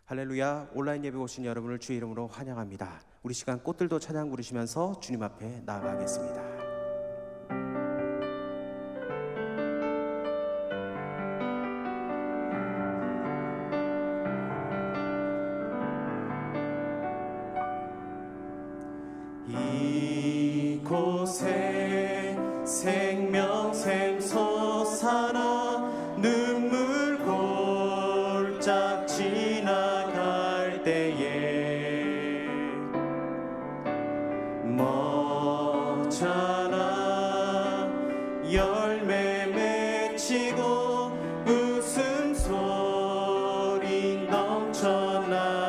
할렐루야. 온라인 예배 오신 여러분을 주의 이름으로 환영합니다. 우리 시간 꽃들도 찬양 부르시면서 주님 앞에 나아가겠습니다. 이곳에 생명샘 솟아나 눈물 골짝 지나갈 때에 멋잖아 열매 맺히고 웃음소리 넘쳐나리라.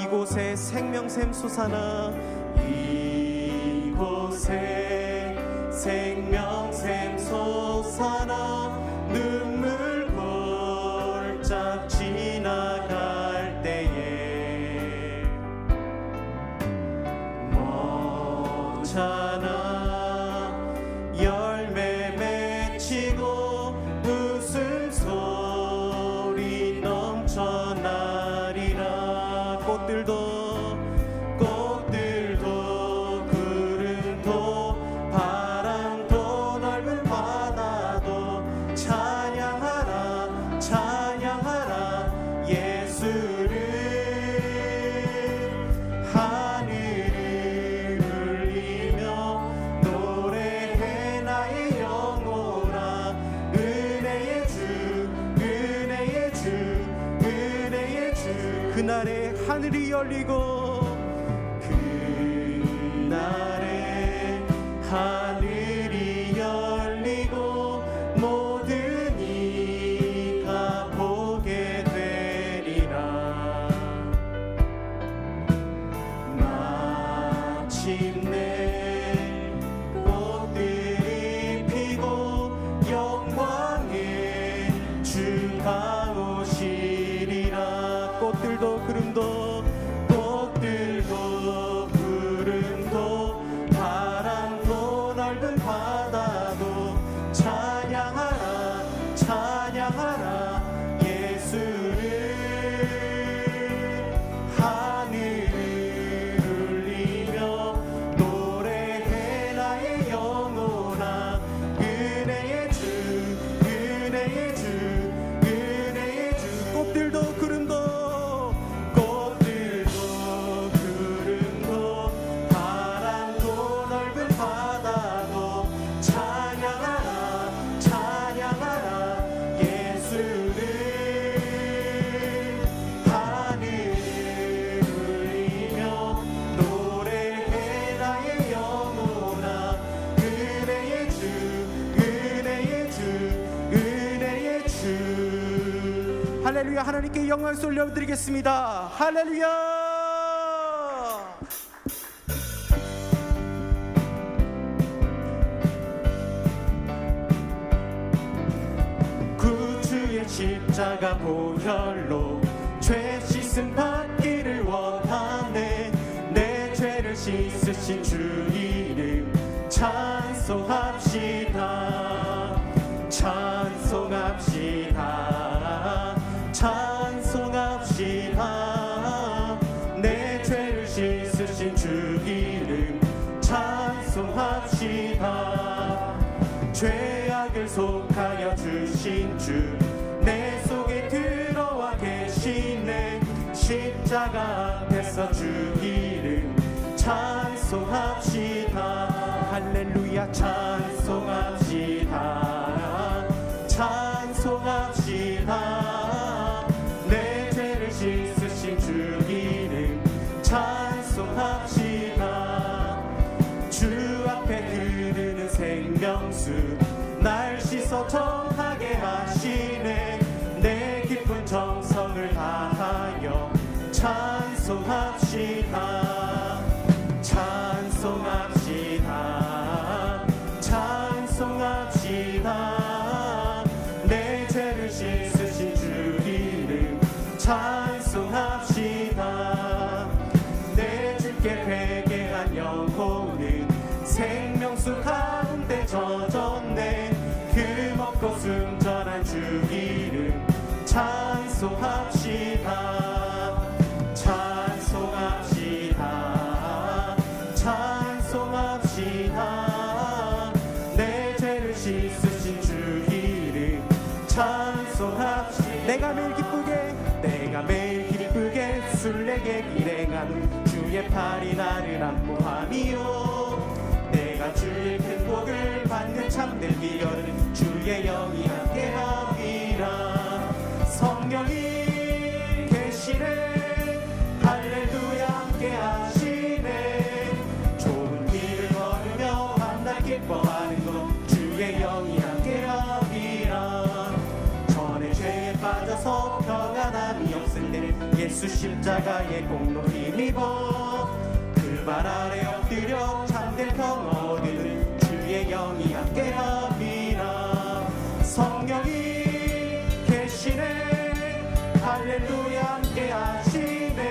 이곳에 생명샘 솟아나 이곳에 생명샘 솟아나 눈물 골짝 지나갈 때에 멋잖아 열매 맺히고 웃음소리 넘쳐나리라. 꽃들도 구름도 바람도 넓은 바다도 찬양하라 찬양하라 예수를. 하늘을 울리며 노래해 나의 영혼아 은혜의 주 은혜의 주 은혜의 주. 그날에 하늘이 열리고 그날에 하늘이 열리고 모든 이가 보게 되리라. 마침내 꽃들이 피고 영광의 주가 오시리라. 꽃들도 구름도 구름도 바람도 넓은 바다도 찬양하라 찬양하라 예수를. 하늘을 울리며 노래해 나의 영혼아 은혜의 주 은혜의 주 은혜의 주. 꽃들도 구름도 할렐루야. 하나님께 영광을 올려드리겠습니다. 할렐루야. 구주의 십자가 보혈로 죄 씻음 받기를 원하네. 내 죄를 씻으신 주 이름 찬송합시다 찬송합시다 찬송합시다. 내 죄를 씻으신 주 이름 찬송합시다. 죄악을 속하여 주신 주 내 속에 들어와 계시네. 십자가 앞에서 주 이름 찬송합시다. 할렐루야 찬송합시다 찬송합시다. 내 죄를 씻으신 주 이름 찬송합시다. 주 앞에 흐르는 생명수 날 씻어 정하게 하시네. 내 깊은 정성을 다하여 찬송합시다 찬송합시다 찬송합시다. 내 죄를 씻으신 주 이름 찬송합시다. 내 주께 회개한 영혼은 생명수 가운데 젖었네. 그 먹고 순전한 주 이름 찬송합시다 찬송합시다 찬송합시다 내 죄를 씻으신 주 이름 찬송합시다 내가 매일 기쁘게 술래게 일행하는 주의 팔이 나를 안보함이요 내가 주의 큰 복을 받는 참된 비결은 주의 영이 함께함이라 성령이 계시네 할렐루야 함께하시네 좋은 길을 걸으며 밤낮 기뻐하는 것 주의 영이 함께함이라 전에 죄에 빠져서 평안함이 없을 때는 예수 십자가의 공로 힘입어 그 발 아래 엎드려 참된 평화 얻으는 주의 영이 함께함이라 성령이 계시네 할렐루야 함께하시네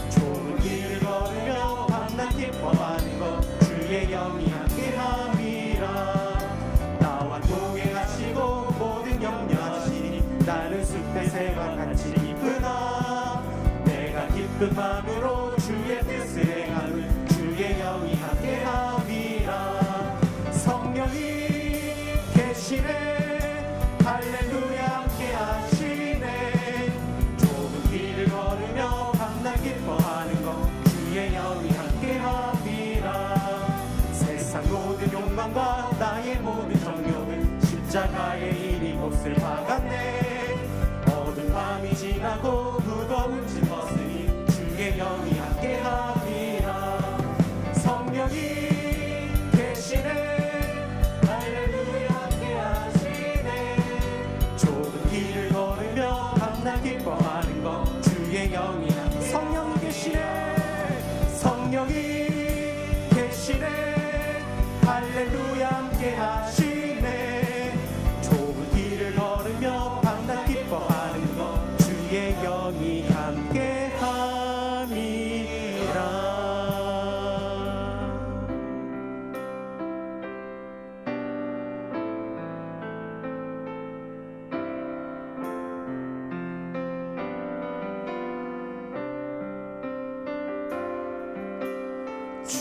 좋은 길을 걸으며 밤낮 기뻐하는 것 주의 영이 함께함이라 나와 동행하시고 모든 염려하시니 나는 숲의 새와 같이 기쁘다 내가 기쁜 마음으로 주의 뜻을 행하는 주의 영이 함께함이라 성령이 계시네 할렐루야 함께하시네 좁은 길을 걸으며 밤낮 기뻐하는 것 주의 영이 함께함이라 세상 모든 욕망과 나의 모든 정욕은 십자가의 일이 몫을 박았네 어두운 밤이 지나고 무거운 짐 벗으니 주의 영이 함께함이라 성령이 계시네 할렐루야 함께하시네 좁은 길을 걸으며 밤낮 기뻐하는 것 주의 영이 성령이 계시네 성령이 계시네 할렐루야 함께하시네 좁은 길을 걸으며 밤낮 기뻐하는 것 주의 영이 함께함이라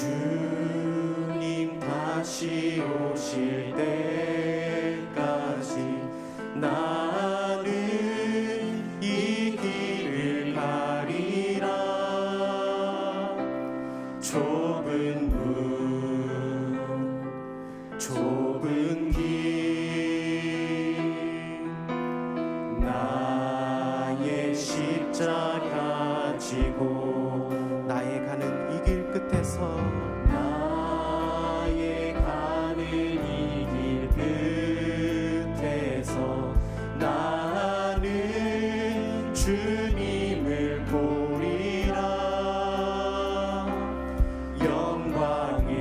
주님 다시 오실 때까지 나는 이 길을 가리라 좁은 문 좁은 길 나의 십자가 지고 나의 가는 이 길 끝에서 나의 가는 이 길 끝에서 나는 주님을 보리라 영광의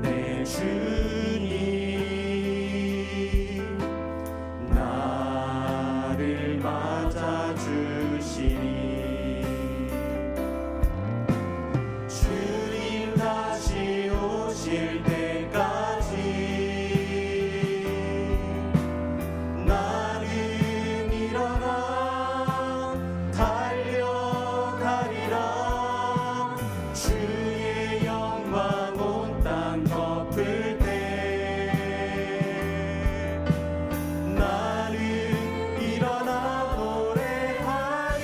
내 주님 나를 맞아주시니 주님 다시 오실 때까지 나는 일어나 달려가리라 주의 영광 온 땅 덮을 때 나는 일어나 노래하리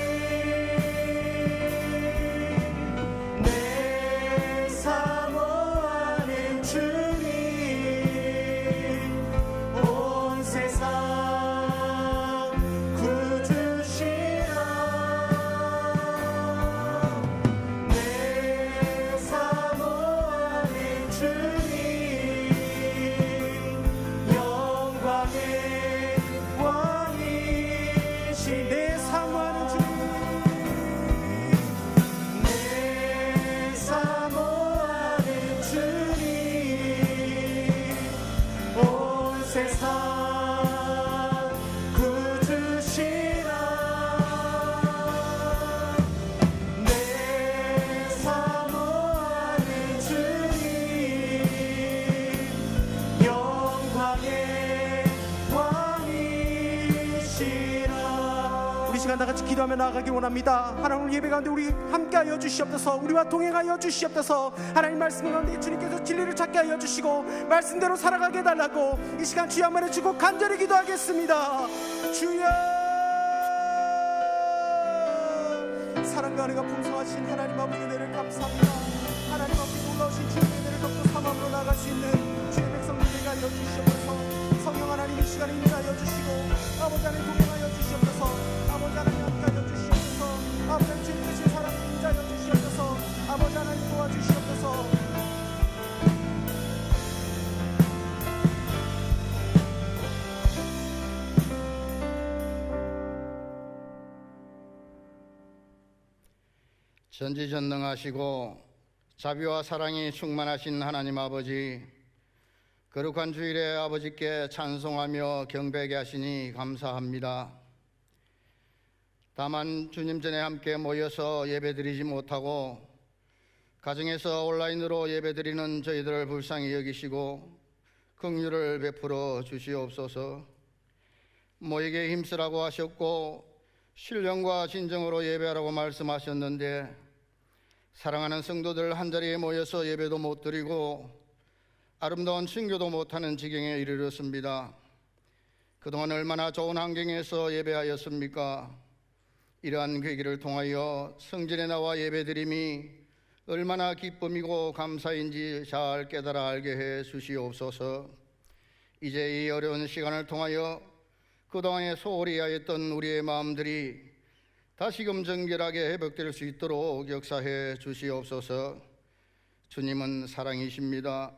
우리 시간 다 같이 기도하며 나아가기 원합니다. 하나님 예배 가운데 우리 함께하여 주시옵소서. 우리와 동행하여 주시옵소서. 하나님 말씀 가운데 주님께서 진리를 찾게 하여 주시고 말씀대로 살아가게 해달라고 이 시간 주여 한번 해주고 간절히 기도하겠습니다. 주여, 사랑과 은혜가 풍성하신 하나님 아버지 은혜를 감사합니다. 하나님 아버지 놀라우신 주의 은혜를 덮고 사망으로 나갈 수 있는 주의 백성들에게 하여 주시옵소서. 성령 하나님 이 시간에 인도하여 주시고 아버지 하나님 동행하여 주시옵소서. 아버지 하나님 함께하여 주시옵소서. 아버지 하나님 주님 되신 사랑을 인자하여 주시옵소서. 아버지 하나님 도와주시옵소서. 전지전능하시고 자비와 사랑이 충만하신 하나님 아버지, 거룩한 주일에 아버지께 찬송하며 경배하게 하시니 감사합니다. 다만 주님 전에 함께 모여서 예배드리지 못하고 가정에서 온라인으로 예배드리는 저희들을 불쌍히 여기시고 긍휼을 베풀어 주시옵소서. 모이게 힘쓰라고 하셨고 신령과 진정으로 예배하라고 말씀하셨는데 사랑하는 성도들 한자리에 모여서 예배도 못 드리고 아름다운 친교도 못하는 지경에 이르렀습니다. 그동안 얼마나 좋은 환경에서 예배하였습니까? 이러한 계기를 통하여 성전에 나와 예배드림이 얼마나 기쁨이고 감사인지 잘 깨달아 알게 해 주시옵소서. 이제 이 어려운 시간을 통하여 그동안에 소홀히 하였던 우리의 마음들이 다시금 정결하게 회복될 수 있도록 역사해 주시옵소서. 주님은 사랑이십니다.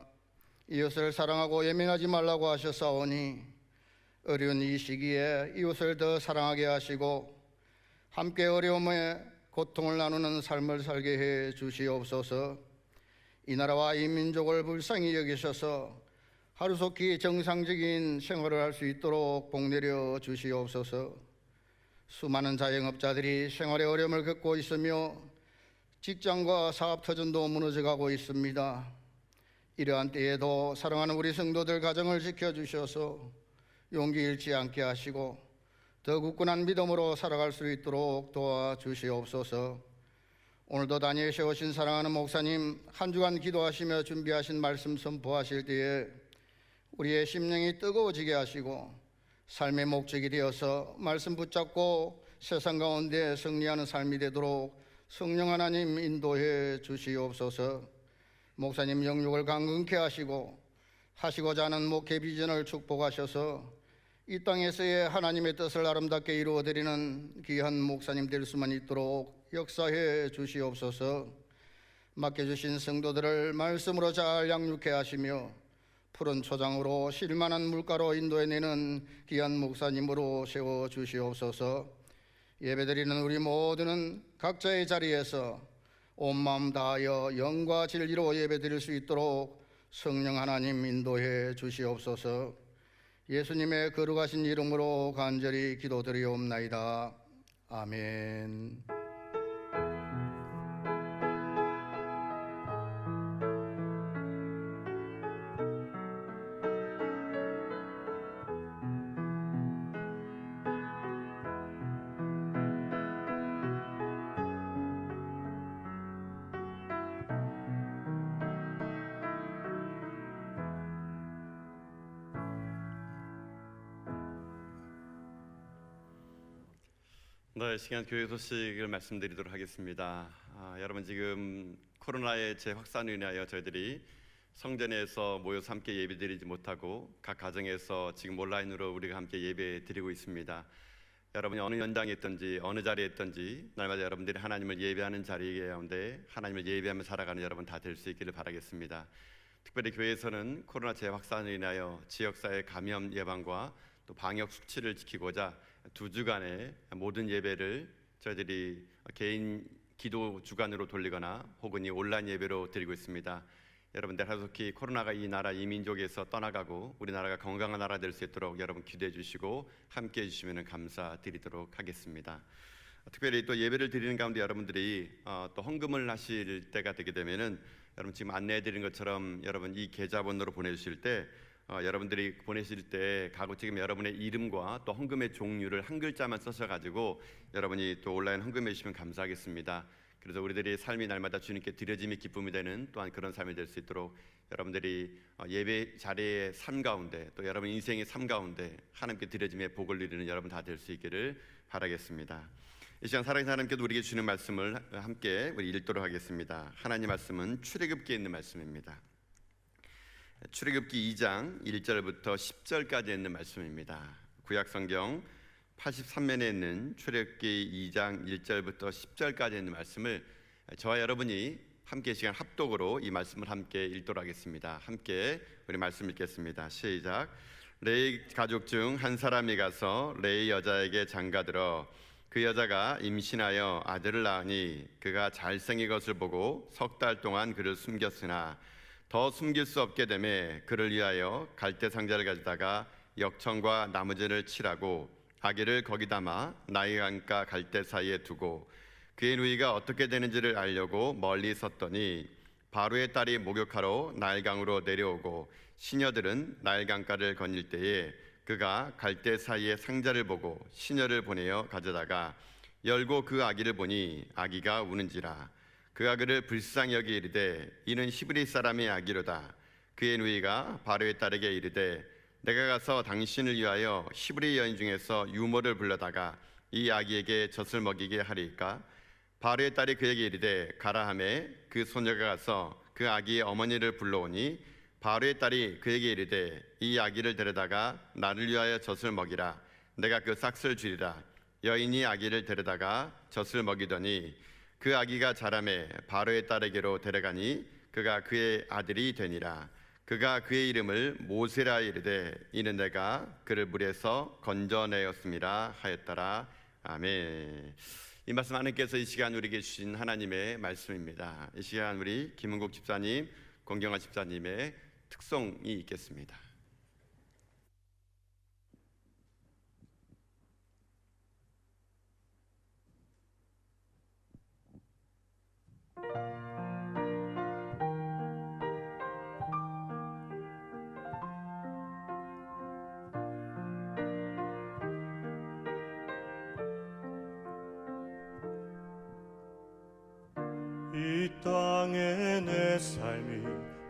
이웃을 사랑하고 예민하지 말라고 하셨사오니 어려운 이 시기에 이웃을 더 사랑하게 하시고 함께 어려움에 고통을 나누는 삶을 살게 해 주시옵소서. 이 나라와 이 민족을 불쌍히 여기셔서 하루속히 정상적인 생활을 할 수 있도록 복내려 주시옵소서. 수많은 자영업자들이 생활의 어려움을 겪고 있으며 직장과 사업터전도 무너져가고 있습니다. 이러한 때에도 사랑하는 우리 성도들 가정을 지켜주셔서 용기 잃지 않게 하시고 더 굳건한 믿음으로 살아갈 수 있도록 도와주시옵소서. 오늘도 다니엘에 오신 사랑하는 목사님 한 주간 기도하시며 준비하신 말씀 선포하실 때에 우리의 심령이 뜨거워지게 하시고 삶의 목적이 되어서 말씀 붙잡고 세상 가운데 승리하는 삶이 되도록 성령 하나님 인도해 주시옵소서. 목사님 영육을 강건케 하시고자 하는 목회 비전을 축복하셔서 이 땅에서의 하나님의 뜻을 아름답게 이루어드리는 귀한 목사님 될 수만 있도록 역사해 주시옵소서. 맡겨주신 성도들을 말씀으로 잘 양육해 하시며 푸른 초장으로 실만한 물가로 인도해내는 귀한 목사님으로 세워주시옵소서. 예배드리는 우리 모두는 각자의 자리에서 온 마음 다하여 영과 진리로 예배드릴 수 있도록 성령 하나님 인도해 주시옵소서. 예수님의 거룩하신 이름으로 간절히 기도드리옵나이다. 아멘. 네, 시간 교회 소식을 말씀드리도록 하겠습니다. 여러분 지금 코로나의 재확산으로 인하여 저희들이 성전에서 모여서 함께 예배드리지 못하고 각 가정에서 지금 온라인으로 우리가 함께 예배드리고 있습니다. 여러분이 어느 현장에 있든지 어느 자리에 있든지 날마다 여러분들이 하나님을 예배하는 자리 가운데 하나님을 예배하며 살아가는 여러분 다 될 수 있기를 바라겠습니다. 특별히 교회에서는 코로나 재확산으로 인하여 지역사회 감염 예방과 또 방역 수칙을 지키고자 2주간의 모든 예배를 저희들이 개인 기도 주간으로 돌리거나 혹은 이 온라인 예배로 드리고 있습니다. 여러분들 하루속히 코로나가 이 나라 이 민족에서 떠나가고 우리나라가 건강한 나라 될 수 있도록 여러분 기도해 주시고 함께 해주시면 감사드리도록 하겠습니다. 특별히 또 예배를 드리는 가운데 여러분들이 또 헌금을 하실 때가 되게 되면은 여러분 지금 안내해 드린 것처럼 여러분 이 계좌번호로 보내주실 때 여러분들이 보내실 때 가고 지금 여러분의 이름과 또 헌금의 종류를 한 글자만 써셔가지고 여러분이 또 온라인 헌금해 주시면 감사하겠습니다. 그래서 우리들이 삶이 날마다 주님께 드려짐이 기쁨이 되는 또한 그런 삶이 될 수 있도록 여러분들이 예배 자리의 삶 가운데 또 여러분 인생의 삶 가운데 하나님께 드려짐의 복을 누리는 여러분 다 될 수 있기를 바라겠습니다. 이 시간 사랑하는 하나님께도 우리에게 주는 말씀을 함께 우리 읽도록 하겠습니다. 하나님 말씀은 출애굽기에 있는 말씀입니다. 출애굽기 2장 1절부터 10절까지 있는 말씀입니다. 구약성경 83면에 있는 출애굽기 2장 1절부터 10절까지 있는 말씀을 저와 여러분이 함께 시간 합독으로 이 말씀을 함께 읽도록 하겠습니다. 함께 우리 말씀 읽겠습니다. 시작. 레이 가족 중 한 사람이 가서 레이 여자에게 장가들어 그 여자가 임신하여 아들을 낳으니 그가 잘생긴 것을 보고 3달 동안 그를 숨겼으나 더 숨길 수 없게 되매 그를 위하여 갈대 상자를 가져다가 역청과 나무재를 칠하고 아기를 거기 담아 나일강가 갈대 사이에 두고 그의 누이가 어떻게 되는지를 알려고 멀리 섰더니 바로의 딸이 목욕하러 나일강으로 내려오고 시녀들은 나일강가를 건널 때에 그가 갈대 사이에 상자를 보고 시녀를 보내어 가져다가 열고 그 아기를 보니 아기가 우는지라 그가 그를 불쌍히 여기 이르되 이는 히브리 사람의 아기로다. 그의 누이가 바로의 딸에게 이르되 내가 가서 당신을 위하여 히브리 여인 중에서 유모를 불러다가 이 아기에게 젖을 먹이게 하리이까? 바로의 딸이 그에게 이르되 가라 하매 그 소녀가 가서 그 아기의 어머니를 불러오니 바로의 딸이 그에게 이르되 이 아기를 데려다가 나를 위하여 젖을 먹이라. 내가 그 싹을 주리라. 여인이 아기를 데려다가 젖을 먹이더니 그 아기가 자라매 바로의 딸에게로 데려가니 그가 그의 아들이 되니라. 그가 그의 이름을 모세라 이르되 이는 내가 그를 물에서 건져내었음이라 하였더라. 아멘. 이 말씀 하나님께서 이 시간 우리에게 주신 하나님의 말씀입니다. 이 시간 우리 김은국 집사님, 권경화 집사님의 특송이 있겠습니다. 이 땅에 내 삶이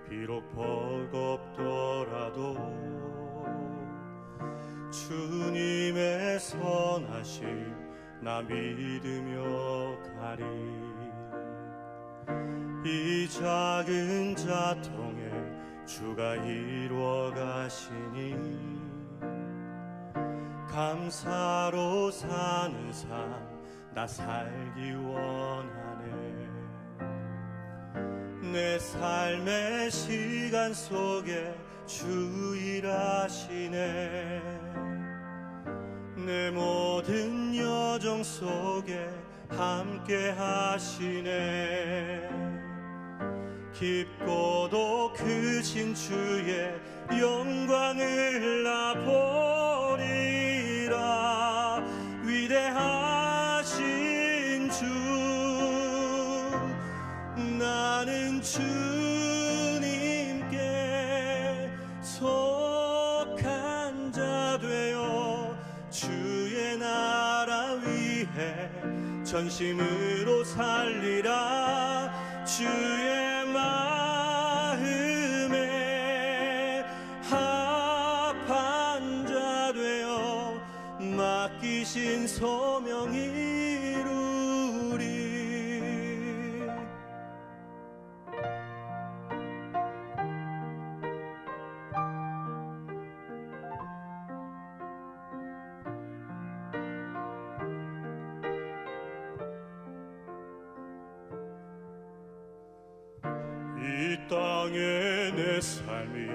비록 버겁더라도 주님의 선하심 나 믿으며 가리. 이 작은 자통에 주가 이루어 가시니 감사로 사는 삶 나 살기 원하네. 내 삶의 시간 속에 주 일하시네. 내 모든 여정 속에 함께 하시네. 깊고도 크신 주의 영광을 나 보리라. 위대하신 주 나는 주님께 속한 자 되어 주의 나라 위해 전심으로 살리라. 주의 마음에 합한 자 되어 맡기신 소명 이루리. 이 땅에 내 삶이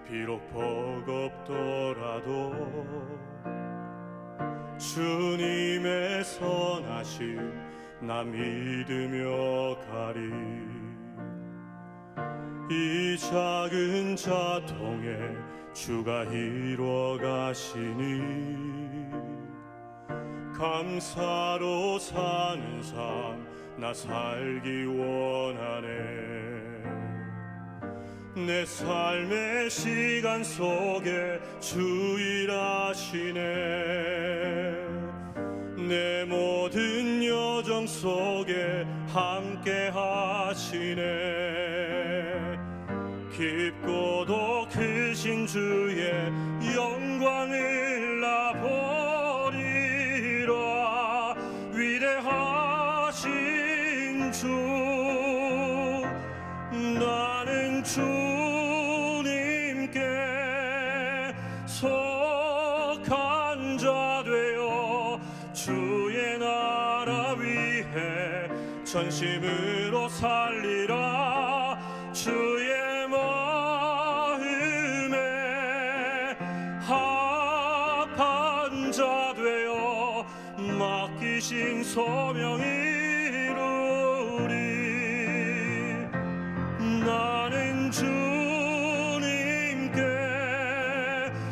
비록 버겁더라도 주님의 선하심 나 믿으며 가리. 이 작은 자통에 주가 이루어 가시니 감사로 사는 삶 나 살기 원하네. 내 삶의 시간 속에 주일하시네. 내 모든 여정 속에 함께 하시네. 깊고도 크신 주의 영광을 나 보리라. 위대하신 주, 나는 주님께 속한 자 되어 주의 나라 위해 전심으로 살리라. 주의 마음에 합한 자 되어 맡기신 소명 이루리. 나는 주님께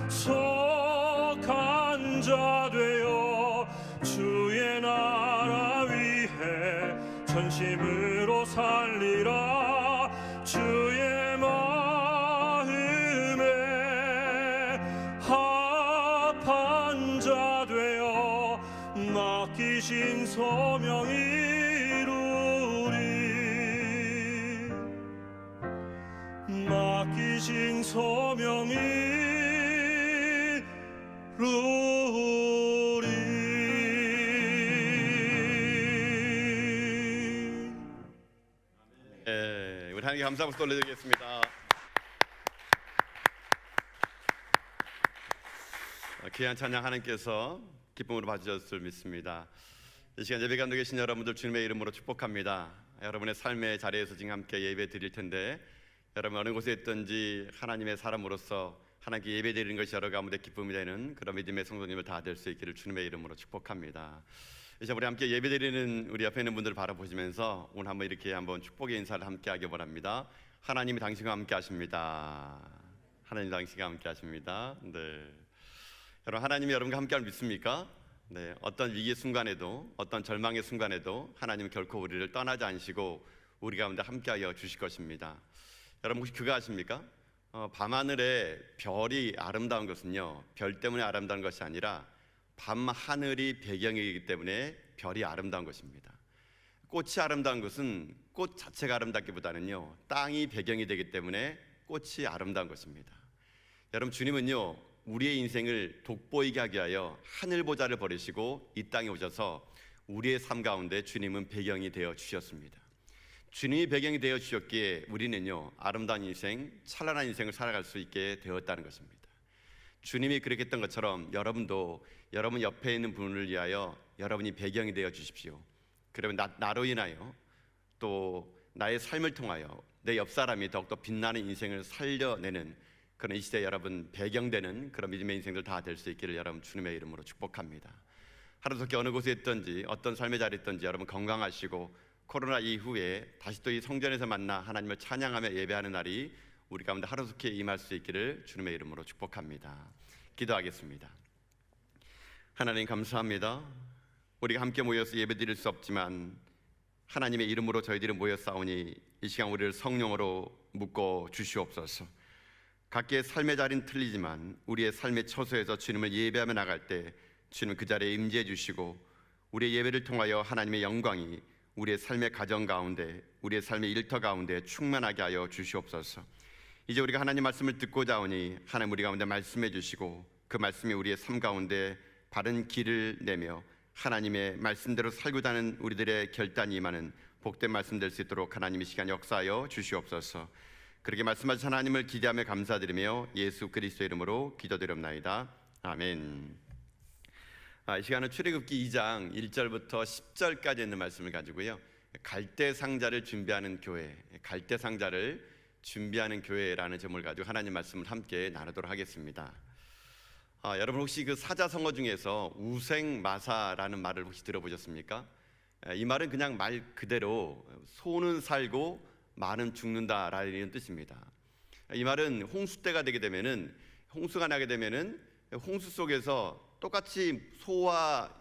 속한 자 되어 주의 나라 위해 전심으로 살리라. 주의 마음에 합한 자 되어 맡기신 소명 이루리. 맡기신 소명 이루리. 우리 하나님께 감사 박수 올려드리겠습니다. 귀한 찬양 하나님께서 기쁨으로 봐주셨을 믿습니다. 이 시간 예배 감독에 계신 여러분들 주님의 이름으로 축복합니다. 여러분의 삶의 자리에서 지금 함께 예배 드릴 텐데, 여러분 어느 곳에 있든지 하나님의 사람으로서 하나님께 예배 드리는 것이 여러 가운데 기쁨이 되는 그런 믿음의 성도님을 다 될 수 있기를 주님의 이름으로 축복합니다. 이제 우리 함께 예배 드리는 우리 옆에 있는 분들을 바라보시면서 오늘 한번 이렇게 한번 축복의 인사를 함께 하기 원합니다. 하나님이 당신과 함께 하십니다. 하나님 당신과 함께 하십니다. 네. 여러분, 하나님이 여러분과 함께할 믿습니까? 네. 어떤 위기의 순간에도, 어떤 절망의 순간에도 하나님은 결코 우리를 떠나지 않으시고 우리 가운데 함께하여 주실 것입니다. 여러분 혹시 그거 아십니까? 밤하늘에 별이 아름다운 것은요, 별 때문에 아름다운 것이 아니라 밤하늘이 배경이기 때문에 별이 아름다운 것입니다. 꽃이 아름다운 것은 꽃 자체가 아름답기보다는요, 땅이 배경이 되기 때문에 꽃이 아름다운 것입니다. 여러분, 주님은요, 우리의 인생을 돋보이게 하기 위하여 하늘보좌를 버리시고 이 땅에 오셔서 우리의 삶 가운데 주님은 배경이 되어 주셨습니다. 주님이 배경이 되어 주셨기에 우리는요, 아름다운 인생, 찬란한 인생을 살아갈 수 있게 되었다는 것입니다. 주님이 그렇게 했던 것처럼 여러분도 여러분 옆에 있는 분을 위하여 여러분이 배경이 되어 주십시오. 그러면 나로 인하여 또 나의 삶을 통하여 내 옆 사람이 더욱더 빛나는 인생을 살려내는 그런 이 시대 여러분 배경되는 그런 믿음의 인생들 다 될 수 있기를 여러분 주님의 이름으로 축복합니다. 하루속히 어느 곳에 있든지 어떤 삶의 자리에 있든지 여러분 건강하시고 코로나 이후에 다시 또 이 성전에서 만나 하나님을 찬양하며 예배하는 날이 우리 가운데 하루속히 임할 수 있기를 주님의 이름으로 축복합니다. 기도하겠습니다. 하나님 감사합니다. 우리가 함께 모여서 예배드릴 수 없지만 하나님의 이름으로 저희들이 모여 싸우니 이 시간 우리를 성령으로 묶어 주시옵소서. 각기의 삶의 자리는 틀리지만 우리의 삶의 처소에서 주님을 예배하며 나갈 때 주님은 그 자리에 임재해 주시고 우리의 예배를 통하여 하나님의 영광이 우리의 삶의 가정 가운데 우리의 삶의 일터 가운데 충만하게 하여 주시옵소서. 이제 우리가 하나님 말씀을 듣고자 하오니 하나님 우리 가운데 말씀해 주시고 그 말씀이 우리의 삶 가운데 바른 길을 내며 하나님의 말씀대로 살고자 하는 우리들의 결단이 임하는 복된 말씀 될 수 있도록 하나님이 시간 역사하여 주시옵소서. 그렇게 말씀하신 하나님을 기대하며 감사드리며 예수 그리스도 이름으로 기도드립나이다. 아멘. 이 시간은 출애굽기 2장 1절부터 10절까지 있는 말씀을 가지고요, 갈대상자를 준비하는 교회, 갈대상자를 준비하는 교회라는 제목을 가지고 하나님 말씀을 함께 나누도록 하겠습니다. 여러분 혹시 그 사자성어 중에서 우생마사라는 말을 혹시 들어보셨습니까? 이 말은 그냥 말 그대로 소는 살고 말은 죽는다라는 뜻입니다. 이 말은 홍수 때가 되게 되면은, 홍수가 나게 되면은 홍수 속에서 똑같이 소와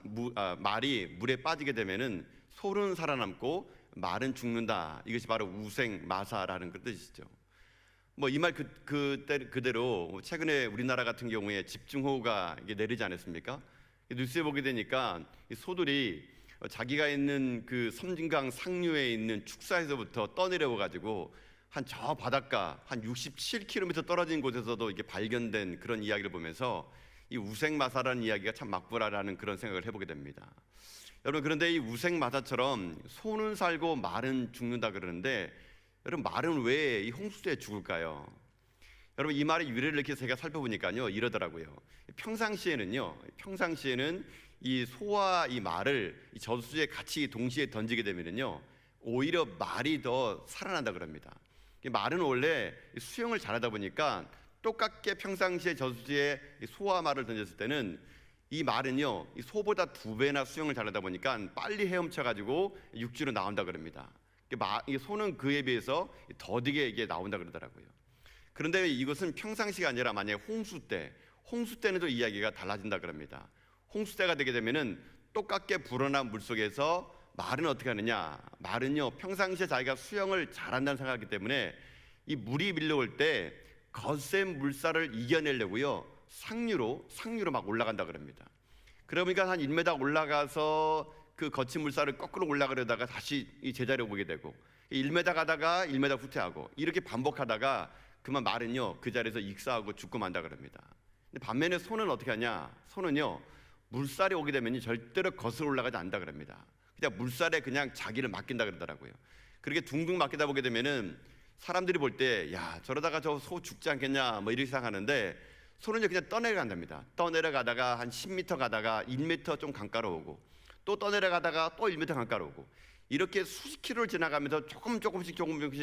말이 물에 빠지게 되면은 소는 살아남고 말은 죽는다. 이것이 바로 우생마사라는 그 뜻이죠. 뭐 이 말 그대로 최근에 우리나라 같은 경우에 집중호우가 이게 내리지 않았습니까? 뉴스에 보게 되니까 이 소들이 자기가 있는 그 섬진강 상류에 있는 축사에서부터 떠내려와 가지고 한 저 바닷가 한 67km 떨어진 곳에서도 이게 발견된 그런 이야기를 보면서 이 우생마사라는 이야기가 참 맞구나라는 그런 생각을 해보게 됩니다. 여러분, 그런데 이 우생마사처럼 소는 살고 말은 죽는다 그러는데, 여러분, 말은 왜 이 홍수에 죽을까요? 여러분, 이 말의 유래를 이렇게 제가 살펴보니까요, 이러더라고요. 평상시에는 이 소와 이 말을 이 저수지에 같이 동시에 던지게 되면요, 오히려 말이 더 살아난다 그럽니다. 이 말은 원래 수영을 잘하다 보니까 똑같게 평상시에 저수지에 소와 말을 던졌을 때는 이 말은요, 이 소보다 2배나 수영을 잘하다 보니까 빨리 헤엄쳐 가지고 육지로 나온다 그럽니다. 이 소는 그에 비해서 더디게 이게 나온다 그러더라고요. 그런데 이것은 평상시가 아니라 만약에 홍수 때는 또 이야기가 달라진다 그럽니다. 홍수 때가 되게 되면은 똑같게 불어난 물 속에서 말은 어떻게 하느냐? 말은요, 평상시에 자기가 수영을 잘한다는 생각이기 때문에 이 물이 밀려올 때 거센 물살을 이겨내려고요, 상류로 막 올라간다 그럽니다. 그러니까 한 1m 올라가서 그 거친 물살을 거꾸로 올라가려다가 다시 이 제자리에 오게 되고, 1m 가다가 1m 후퇴하고, 이렇게 반복하다가 그만 말은요, 그 자리에서 익사하고 죽고 만다 그럽니다. 근데 반면에 소는 어떻게 하냐? 소는요, 물살이 오게 되면 절대로 거슬러 올라가지 않는다 그럽니다. 그냥 물살에 그냥 자기를 맡긴다 그러더라고요. 그렇게 둥둥 맡기다 보게 되면은 사람들이 볼 때, 야, 저러다가 저 소 죽지 않겠냐, 뭐 이렇게 생각하는데, 소는요 그냥 떠내려간답니다. 떠내려가다가 한 10m 가다가 1m 좀 강가로 오고, 또 떠내려가다가 또 1m 강가로 오고, 이렇게 수십 킬로를 지나가면서 조금씩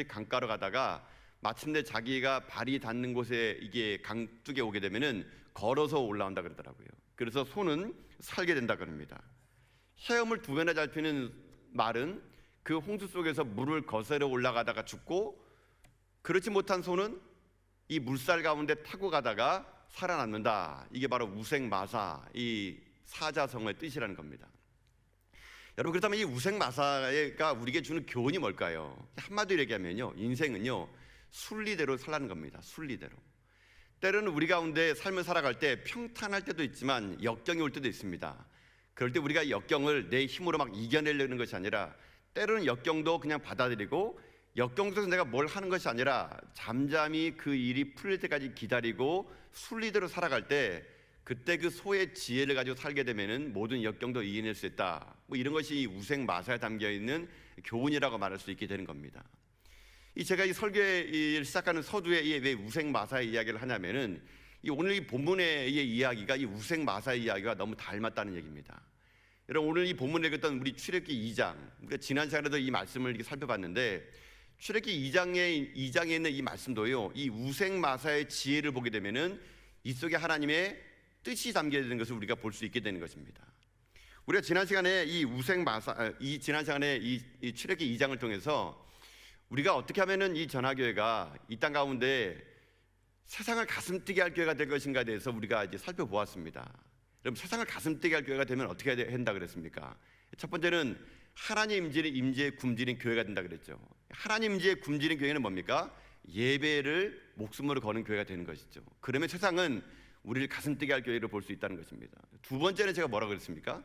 강가로 가다가 마침내 자기가 발이 닿는 곳에 이게 강둑에 오게 되면은 걸어서 올라온다 그러더라고요. 그래서 소는 살게 된다 그럽니다. 헤엄을 2배나 잘 피는 말은 그 홍수 속에서 물을 거스러 올라가다가 죽고, 그렇지 못한 소는 이 물살 가운데 타고 가다가 살아남는다. 이게 바로 우생마사, 이 사자성어의 뜻이라는 겁니다. 여러분, 그렇다면 이 우생마사가 우리에게 주는 교훈이 뭘까요? 한마디로 얘기하면요, 인생은요, 순리대로 살라는 겁니다. 순리대로. 때로는 우리 가운데 삶을 살아갈 때 평탄할 때도 있지만 역경이 올 때도 있습니다. 그럴 때 우리가 역경을 내 힘으로 막 이겨내려는 것이 아니라, 때로는 역경도 그냥 받아들이고, 역경 속에서 내가 뭘 하는 것이 아니라 잠잠히 그 일이 풀릴 때까지 기다리고 순리대로 살아갈 때, 그때 그 소의 지혜를 가지고 살게 되면은 모든 역경도 이겨낼 수 있다. 뭐 이런 것이 이 우생마사에 담겨 있는 교훈이라고 말할 수 있게 되는 겁니다. 제가 이 설교를 시작하는 서두에 왜 우생마사의 이야기를 하냐면은, 오늘 이 본문의 이야기가 이 우생마사의 이야기가 너무 닮았다는 얘기입니다. 여러분, 오늘 이 본문에 읽었던 우리 출애굽기 2장, 우리가 지난 시간에도 이 말씀을 이렇게 살펴봤는데, 출애굽기 2장에 있는 이 말씀도요, 이 우생마사의 지혜를 보게 되면은 이 속에 하나님의 뜻이 담겨 있는 것을 우리가 볼 수 있게 되는 것입니다. 우리가 지난 시간에 이 출애굽기 2장을 통해서 우리가 어떻게 하면은 이 전화교회가 이 땅 가운데 세상을 가슴뛰게 할 교회가 될 것인가에 대해서 우리가 이제 살펴보았습니다. 여러분, 세상을 가슴뛰게 할 교회가 되면 어떻게 해야 된다 그랬습니까? 첫 번째는 하나님 임재에 굶주린 교회가 된다 그랬죠. 하나님 임재에 굶주린 교회는 뭡니까? 예배를 목숨으로 거는 교회가 되는 것이죠. 그러면 세상은 우리를 가슴뛰게 할 교회로 볼 수 있다는 것입니다. 두 번째는 제가 뭐라고 그랬습니까?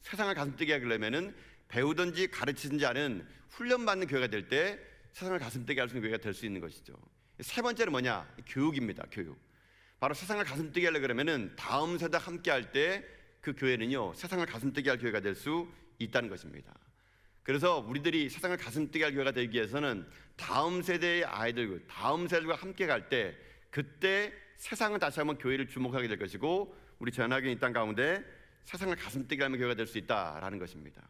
세상을 가슴뛰게 하려면은 배우든지 가르치든지 하는 훈련받는 교회가 될 때 세상을 가슴뛰게 할 수 있는 교회가 될 수 있는 것이죠. 세 번째는 뭐냐? 교육입니다. 교육. 바로 세상을 가슴뛰게 하려고 그러면은 다음 세대 함께 할 때 그 교회는요, 세상을 가슴뛰게 할 교회가 될 수 있다는 것입니다. 그래서 우리들이 세상을 가슴뛰게 할 교회가 되기 위해서는 다음 세대의 아이들, 다음 세대들과 함께 갈 때, 그때 세상은 다시 한번 교회를 주목하게 될 것이고, 우리 전하교회 이 땅 가운데 세상을 가슴뛰게 하는 교회가 될 수 있다라는 것입니다.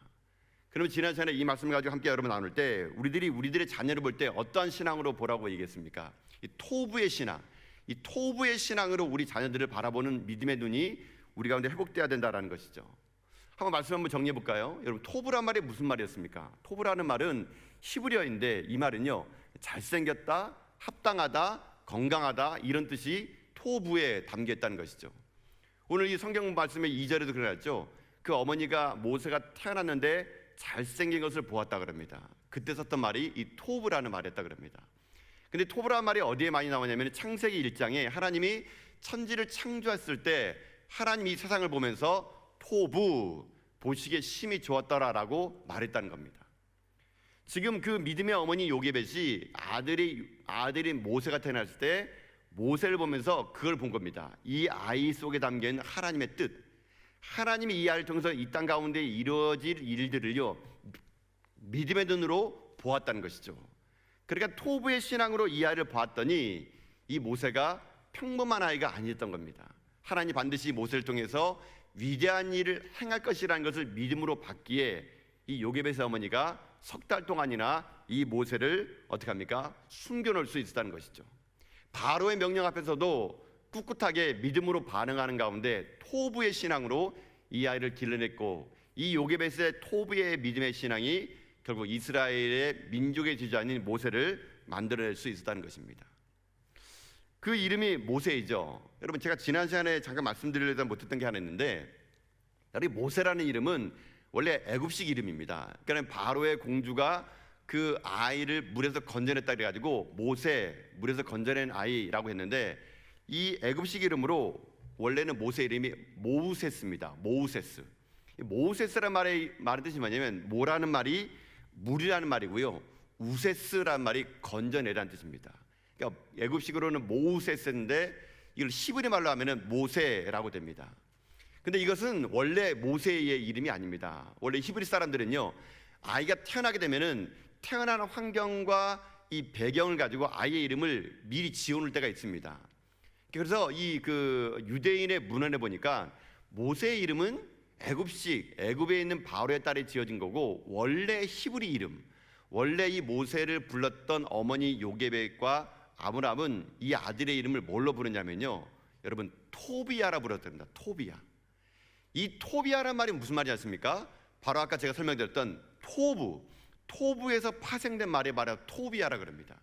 그러면 지난 시간에 이 말씀을 가지고 함께 여러분 나눌 때, 우리들의 자녀를 볼 때 어떠한 신앙으로 보라고 얘기했습니까? 이 토부의 신앙, 이 토부의 신앙으로 우리 자녀들을 바라보는 믿음의 눈이 우리 가운데 회복돼야 된다라는 것이죠. 한번 말씀 한번 정리해 볼까요? 여러분, 토부란 말이 무슨 말이었습니까? 토부라는 말은 히브리어인데, 이 말은요, 잘생겼다, 합당하다, 건강하다, 이런 뜻이 토부에 담겨 있다는 것이죠. 오늘 이 성경 말씀의 2절에도 그러죠. 그 어머니가 모세가 태어났는데 잘생긴 것을 보았다 그럽니다. 그때 썼던 말이 이 토부라는 말이었다 그럽니다. 근데 토부라는 말이 어디에 많이 나오냐면 창세기 1장에 하나님이 천지를 창조했을 때 하나님이 이 세상을 보면서 토부, 보시기에 심히 좋았더라라고 말했다는 겁니다. 지금 그 믿음의 어머니 요게벳이 아들이 모세가 태어났을 때 모세를 보면서 그걸 본 겁니다. 이 아이 속에 담긴 하나님의 뜻, 하나님이 이 아이를 통해서 이 땅 가운데 이루어질 일들을요 믿음의 눈으로 보았다는 것이죠. 그러니까 토부의 신앙으로 이 아이를 보았더니 이 모세가 평범한 아이가 아니었던 겁니다. 하나님 반드시 모세를 통해서 위대한 일을 행할 것이라는 것을 믿음으로 받기에 이 요게벳의 어머니가 석 달 동안이나 이 모세를 어떻게 합니까? 숨겨놓을 수 있었다는 것이죠. 바로의 명령 앞에서도 꿋꿋하게 믿음으로 반응하는 가운데 토부의 신앙으로 이 아이를 길러냈고, 이 요게벳의 토부의 믿음의 신앙이 결국 이스라엘의 민족의 지주자인 모세를 만들어낼 수 있었다는 것입니다. 그 이름이 모세이죠. 여러분, 제가 지난 시간에 잠깐 말씀드리려다 못했던 게 하나 있는데, 이 모세라는 이름은 원래 애굽식 이름입니다. 그러니까 바로의 공주가 그 아이를 물에서 건져냈다 그래가지고 모세, 물에서 건져낸 아이라고 했는데, 이 애굽식 이름으로 원래는 모세 이름이 모우세스입니다. 모우세스. 모우세스라는 말의 뜻이 뭐냐면, 모라는 말이 물이라는 말이고요, 우세스라는 말이 건져내라는 뜻입니다. 그러니까 애굽식으로는 모우세스인데 이걸 히브리 말로 하면은 모세라고 됩니다. 근데 이것은 원래 모세의 이름이 아닙니다. 원래 히브리 사람들은요, 아이가 태어나게 되면은 태어나는 환경과 이 배경을 가지고 아이의 이름을 미리 지어놓을 때가 있습니다. 그래서 이 그 유대인의 문헌에 보니까 모세의 이름은 애굽식, 애굽에 있는 바로의 딸에 지어진 거고, 원래 히브리 이름, 원래 이 모세를 불렀던 어머니 요게벳과 아므람은 이 아들의 이름을 뭘로 부르냐면요, 여러분, 토비야라 불렀답니다. 토비야. 이 토비야라는 말이 무슨 말이지 않습니까? 바로 아까 제가 설명드렸던 토부에서 파생된 말이 바로 토비야라 그럽니다.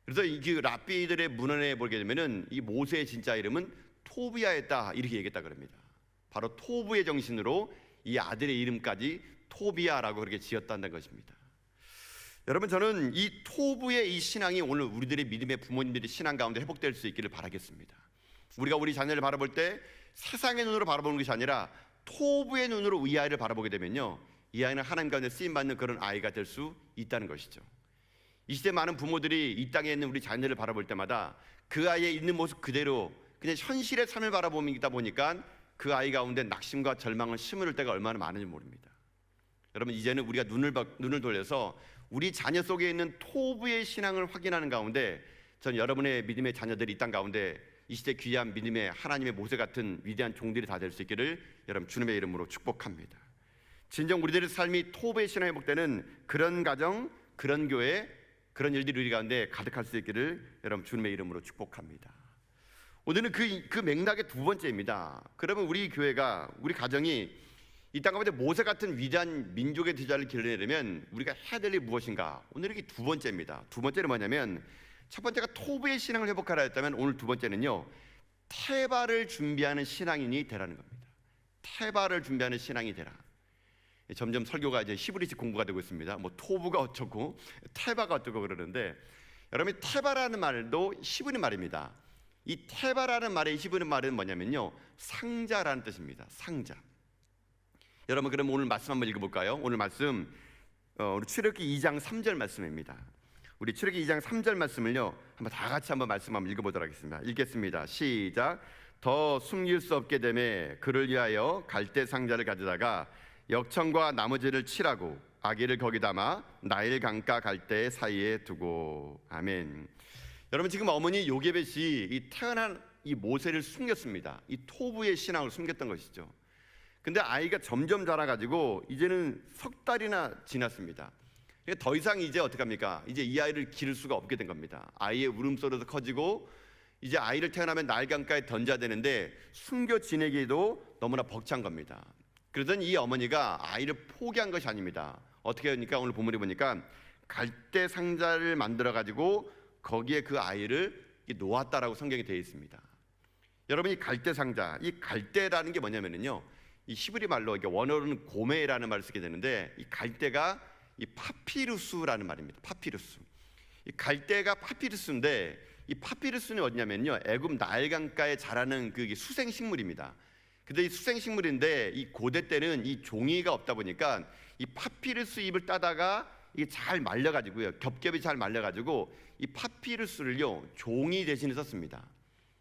그래서 이 랍비들의 문헌에 보게 되면은 이 모세의 진짜 이름은 토비야였다 이렇게 얘기했다 그럽니다. 바로 토부의 정신으로 이 아들의 이름까지 토비야라고 그렇게 지었다는 것입니다. 여러분, 저는 이 토부의 이 신앙이 오늘 우리들의 믿음의 부모님들의 신앙 가운데 회복될 수 있기를 바라겠습니다. 우리가 우리 자녀를 바라볼 때 세상의 눈으로 바라보는 것이 아니라 토부의 눈으로 이 아이를 바라보게 되면요, 이 아이는 하나님 가운데 쓰임받는 그런 아이가 될 수 있다는 것이죠. 이 시대 많은 부모들이 이 땅에 있는 우리 자녀를 바라볼 때마다 그 아이의 있는 모습 그대로 그냥 현실의 삶을 바라보다 보니까 그 아이 가운데 낙심과 절망을 심을 때가 얼마나 많은지 모릅니다. 여러분, 이제는 우리가 눈을 돌려서 우리 자녀 속에 있는 토부의 신앙을 확인하는 가운데, 전 여러분의 믿음의 자녀들이 이 땅 가운데 이 시대 귀한 믿음의 하나님의 모세 같은 위대한 종들이 다 될 수 있기를 여러분 주님의 이름으로 축복합니다. 진정 우리들의 삶이 토부의 신앙이 회복되는 그런 가정, 그런 교회, 그런 일들이 우리 가운데 가득할 수 있기를 여러분 주님의 이름으로 축복합니다. 오늘은 그 맥락의 두 번째입니다. 그러면 우리 교회가, 우리 가정이 이 땅 가운데 모세 같은 위대한 민족의 지주자를 길러내려면 우리가 해야 될 일이 무엇인가? 오늘 이게 두 번째입니다. 두 번째는 뭐냐면, 첫 번째가 토부의 신앙을 회복하라 했다면, 오늘 두 번째는요, 태바를 준비하는 신앙인이 되라는 겁니다. 태바를 준비하는 신앙이 되라. 점점 설교가 이제 히브리식 공부가 되고 있습니다. 뭐 토부가 어쩌고 태바가 어쩌고 그러는데, 여러분, 태바라는 말도 히브리 말입니다. 이 태바라는 말의 히브리 말은 뭐냐면요, 상자라는 뜻입니다. 상자. 여러분, 그럼 오늘 말씀 한번 읽어볼까요? 오늘 말씀 우리 출애굽기 2장 3절 말씀입니다. 우리 출애굽기 2장 3절 말씀을요, 한번 다 같이 한번 말씀 한번 읽어보도록 하겠습니다. 읽겠습니다. 시작. 더 숨길 수 없게 되매 그를 위하여 갈대 상자를 가져다가 역청과 나머지를 칠하고 아기를 거기 담아 나일 강가 갈대 사이에 두고. 아멘. 여러분, 지금 어머니 요게벳이 이 태어난 이 모세를 숨겼습니다. 이 토부의 신앙을 숨겼던 것이죠. 근데 아이가 점점 자라가지고 이제는 석 달이나 지났습니다. 더 이상 이제 어떡합니까? 이제 이 아이를 기를 수가 없게 된 겁니다. 아이의 울음소리도 커지고, 이제 아이를 태어나면 나일강가에 던져야 되는데 숨겨 지내기도 너무나 벅찬 겁니다. 그러던 이 어머니가 아이를 포기한 것이 아닙니다. 어떻게 하니까 오늘 본문에 보니까 갈대 상자를 만들어 가지고 거기에 그 아이를 놓았다라고 성경에 되어 있습니다. 여러분, 이 갈대 상자, 이 갈대라는 게 뭐냐면요, 이 히브리 말로, 이게 원어로는 고메라는 말을 쓰게 되는데, 이 갈대가 이 파피루스라는 말입니다. 파피루스. 이 갈대가 파피루스인데 이 파피루스는 어디냐면요, 애굽 나일강가에 자라는 그 수생 식물입니다. 근데 이 수생 식물인데 이 고대 때는 이 종이가 없다 보니까 이 파피루스 잎을 따다가 이게 잘 말려가지고요, 겹겹이 잘 말려가지고 이 파피루스를요 종이 대신에 썼습니다.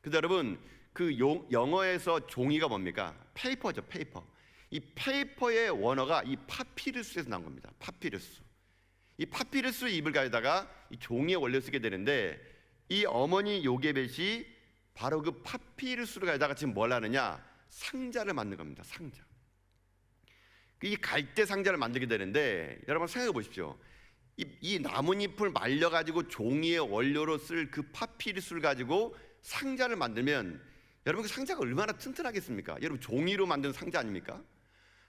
그래서 여러분 그 영어에서 종이가 뭡니까? 페이퍼죠, 페이퍼. 이 페이퍼의 원어가 이 파피루스에서 나온 겁니다. 파피루스. 이 파피루스 잎을 가져다가 이 종이의 원료를 쓰게 되는데 이 어머니 요게벳이 바로 그 파피루스를 가져다가 지금 뭘 하느냐? 상자를 만든 겁니다. 상자. 이 갈대 상자를 만들게 되는데 여러분 생각해 보십시오. 이 나뭇잎을 말려가지고 종이의 원료로 쓸 그 파피루스를 가지고 상자를 만들면 여러분 그 상자가 얼마나 튼튼하겠습니까? 여러분 종이로 만든 상자 아닙니까?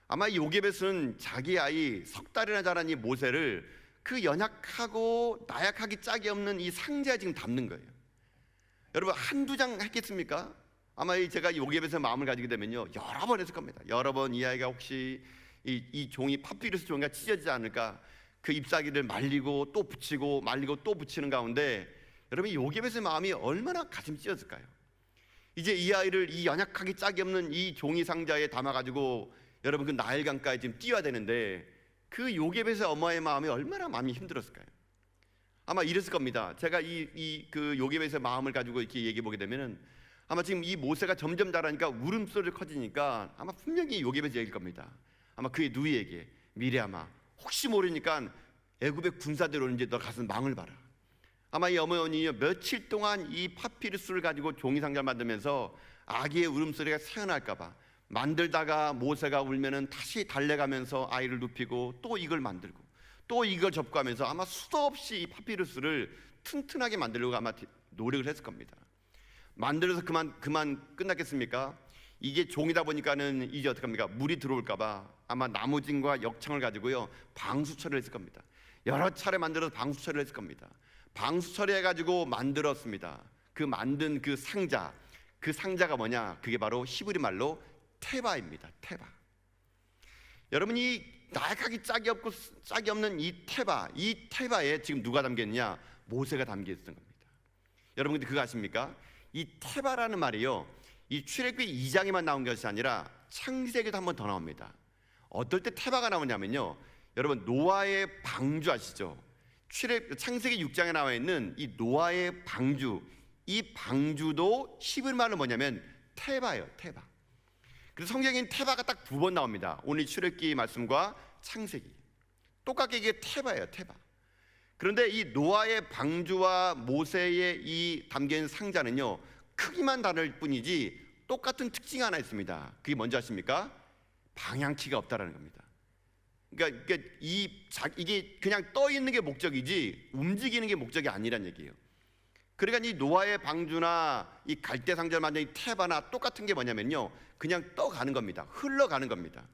아마 이 요게벳은 자기 아이 3달이나 자란 이 모세를 그 연약하고 나약하기 짝이 없는 이 상자에 지금 담는 거예요. 여러분 한두 장 했겠습니까? 아마 제가 이 요게벳의 마음을 가지게 되면요 여러 번 했을 겁니다. 여러 번 이 아이가 혹시 이 종이 파피루스 종이가 찢어지지 않을까, 그 잎사귀를 말리고 또 붙이고 말리고 또 붙이는 가운데 여러분 이 요게벳의 마음이 얼마나 가슴 찢었을까요? 이제 이 아이를 이 연약하기 짝이 없는 이 종이 상자에 담아가지고 여러분 그 나일강가에 지금 띄워야 되는데 그 요게벳의 엄마의 마음이 얼마나 마음이 힘들었을까요? 아마 이랬을 겁니다. 제가 그 요게벳의 마음을 가지고 이렇게 얘기해 보게 되면은 아마 지금 이 모세가 점점 자라니까 울음소리가 커지니까 아마 분명히 요게벳이 얘기일 겁니다. 아마 그의 누이에게 미리아마 혹시 모르니까 애굽의 군사들 오는지 너 가서 망을 봐라. 아마 이 어머니 며칠 동안 이 파피루스를 가지고 종이 상자를 만들면서 아기의 울음소리가 새어날까 봐 만들다가 모세가 울면은 다시 달래가면서 아이를 눕히고 또 이걸 만들고 또 이걸 접고하면서 아마 수도 없이 이 파피루스를 튼튼하게 만들려고 아마 노력을 했을 겁니다. 만들어서 그만 끝났겠습니까? 이게 종이다 보니까는 이제 어떡합니까? 물이 들어올까 봐 아마 나무진과 역청을 가지고요 방수 처리를 했을 겁니다. 여러 차례 만들어서 방수 처리를 했을 겁니다. 방수 처리해가지고 만들었습니다. 그 만든 그 상자가 뭐냐? 그게 바로 히브리 말로 테바입니다. 테바. 여러분이 나약하기 짝이 없는 이 테바에 지금 누가 담겼냐? 모세가 담겨 있었던 겁니다. 여러분 근데 그거 아십니까? 이 테바라는 말이요, 이 출애굽기 2장에만 나온 것이 아니라 창세기에도 한 번 더 나옵니다. 어떨 때 테바가 나오냐면요, 여러분 노아의 방주 아시죠? 창세기 6장에 나와 있는 이 노아의 방주, 이 방주도 히브리 말로 뭐냐면 테바예요. 테바. 그래서 성경에는 테바가 딱 2번 나옵니다. 오늘 출애굽기 말씀과 창세기 똑같게 이게 테바예요. 테바. 그런데 이 노아의 방주와 모세의 이 담겨있는 상자는요 크기만 다를 뿐이지 똑같은 특징이 하나 있습니다. 그게 뭔지 아십니까? 방향키가 없다라는 겁니다. 그러니까 이게 그냥 떠 있는 게 목적이지 움직이는 게 목적이 아니란 얘기예요. 그러니까 이 노아의 방주나 이 갈대 상자를 만든 이 테바나 똑같은 게 뭐냐면요 그냥 떠가는 겁니다. 흘러가는 겁니다.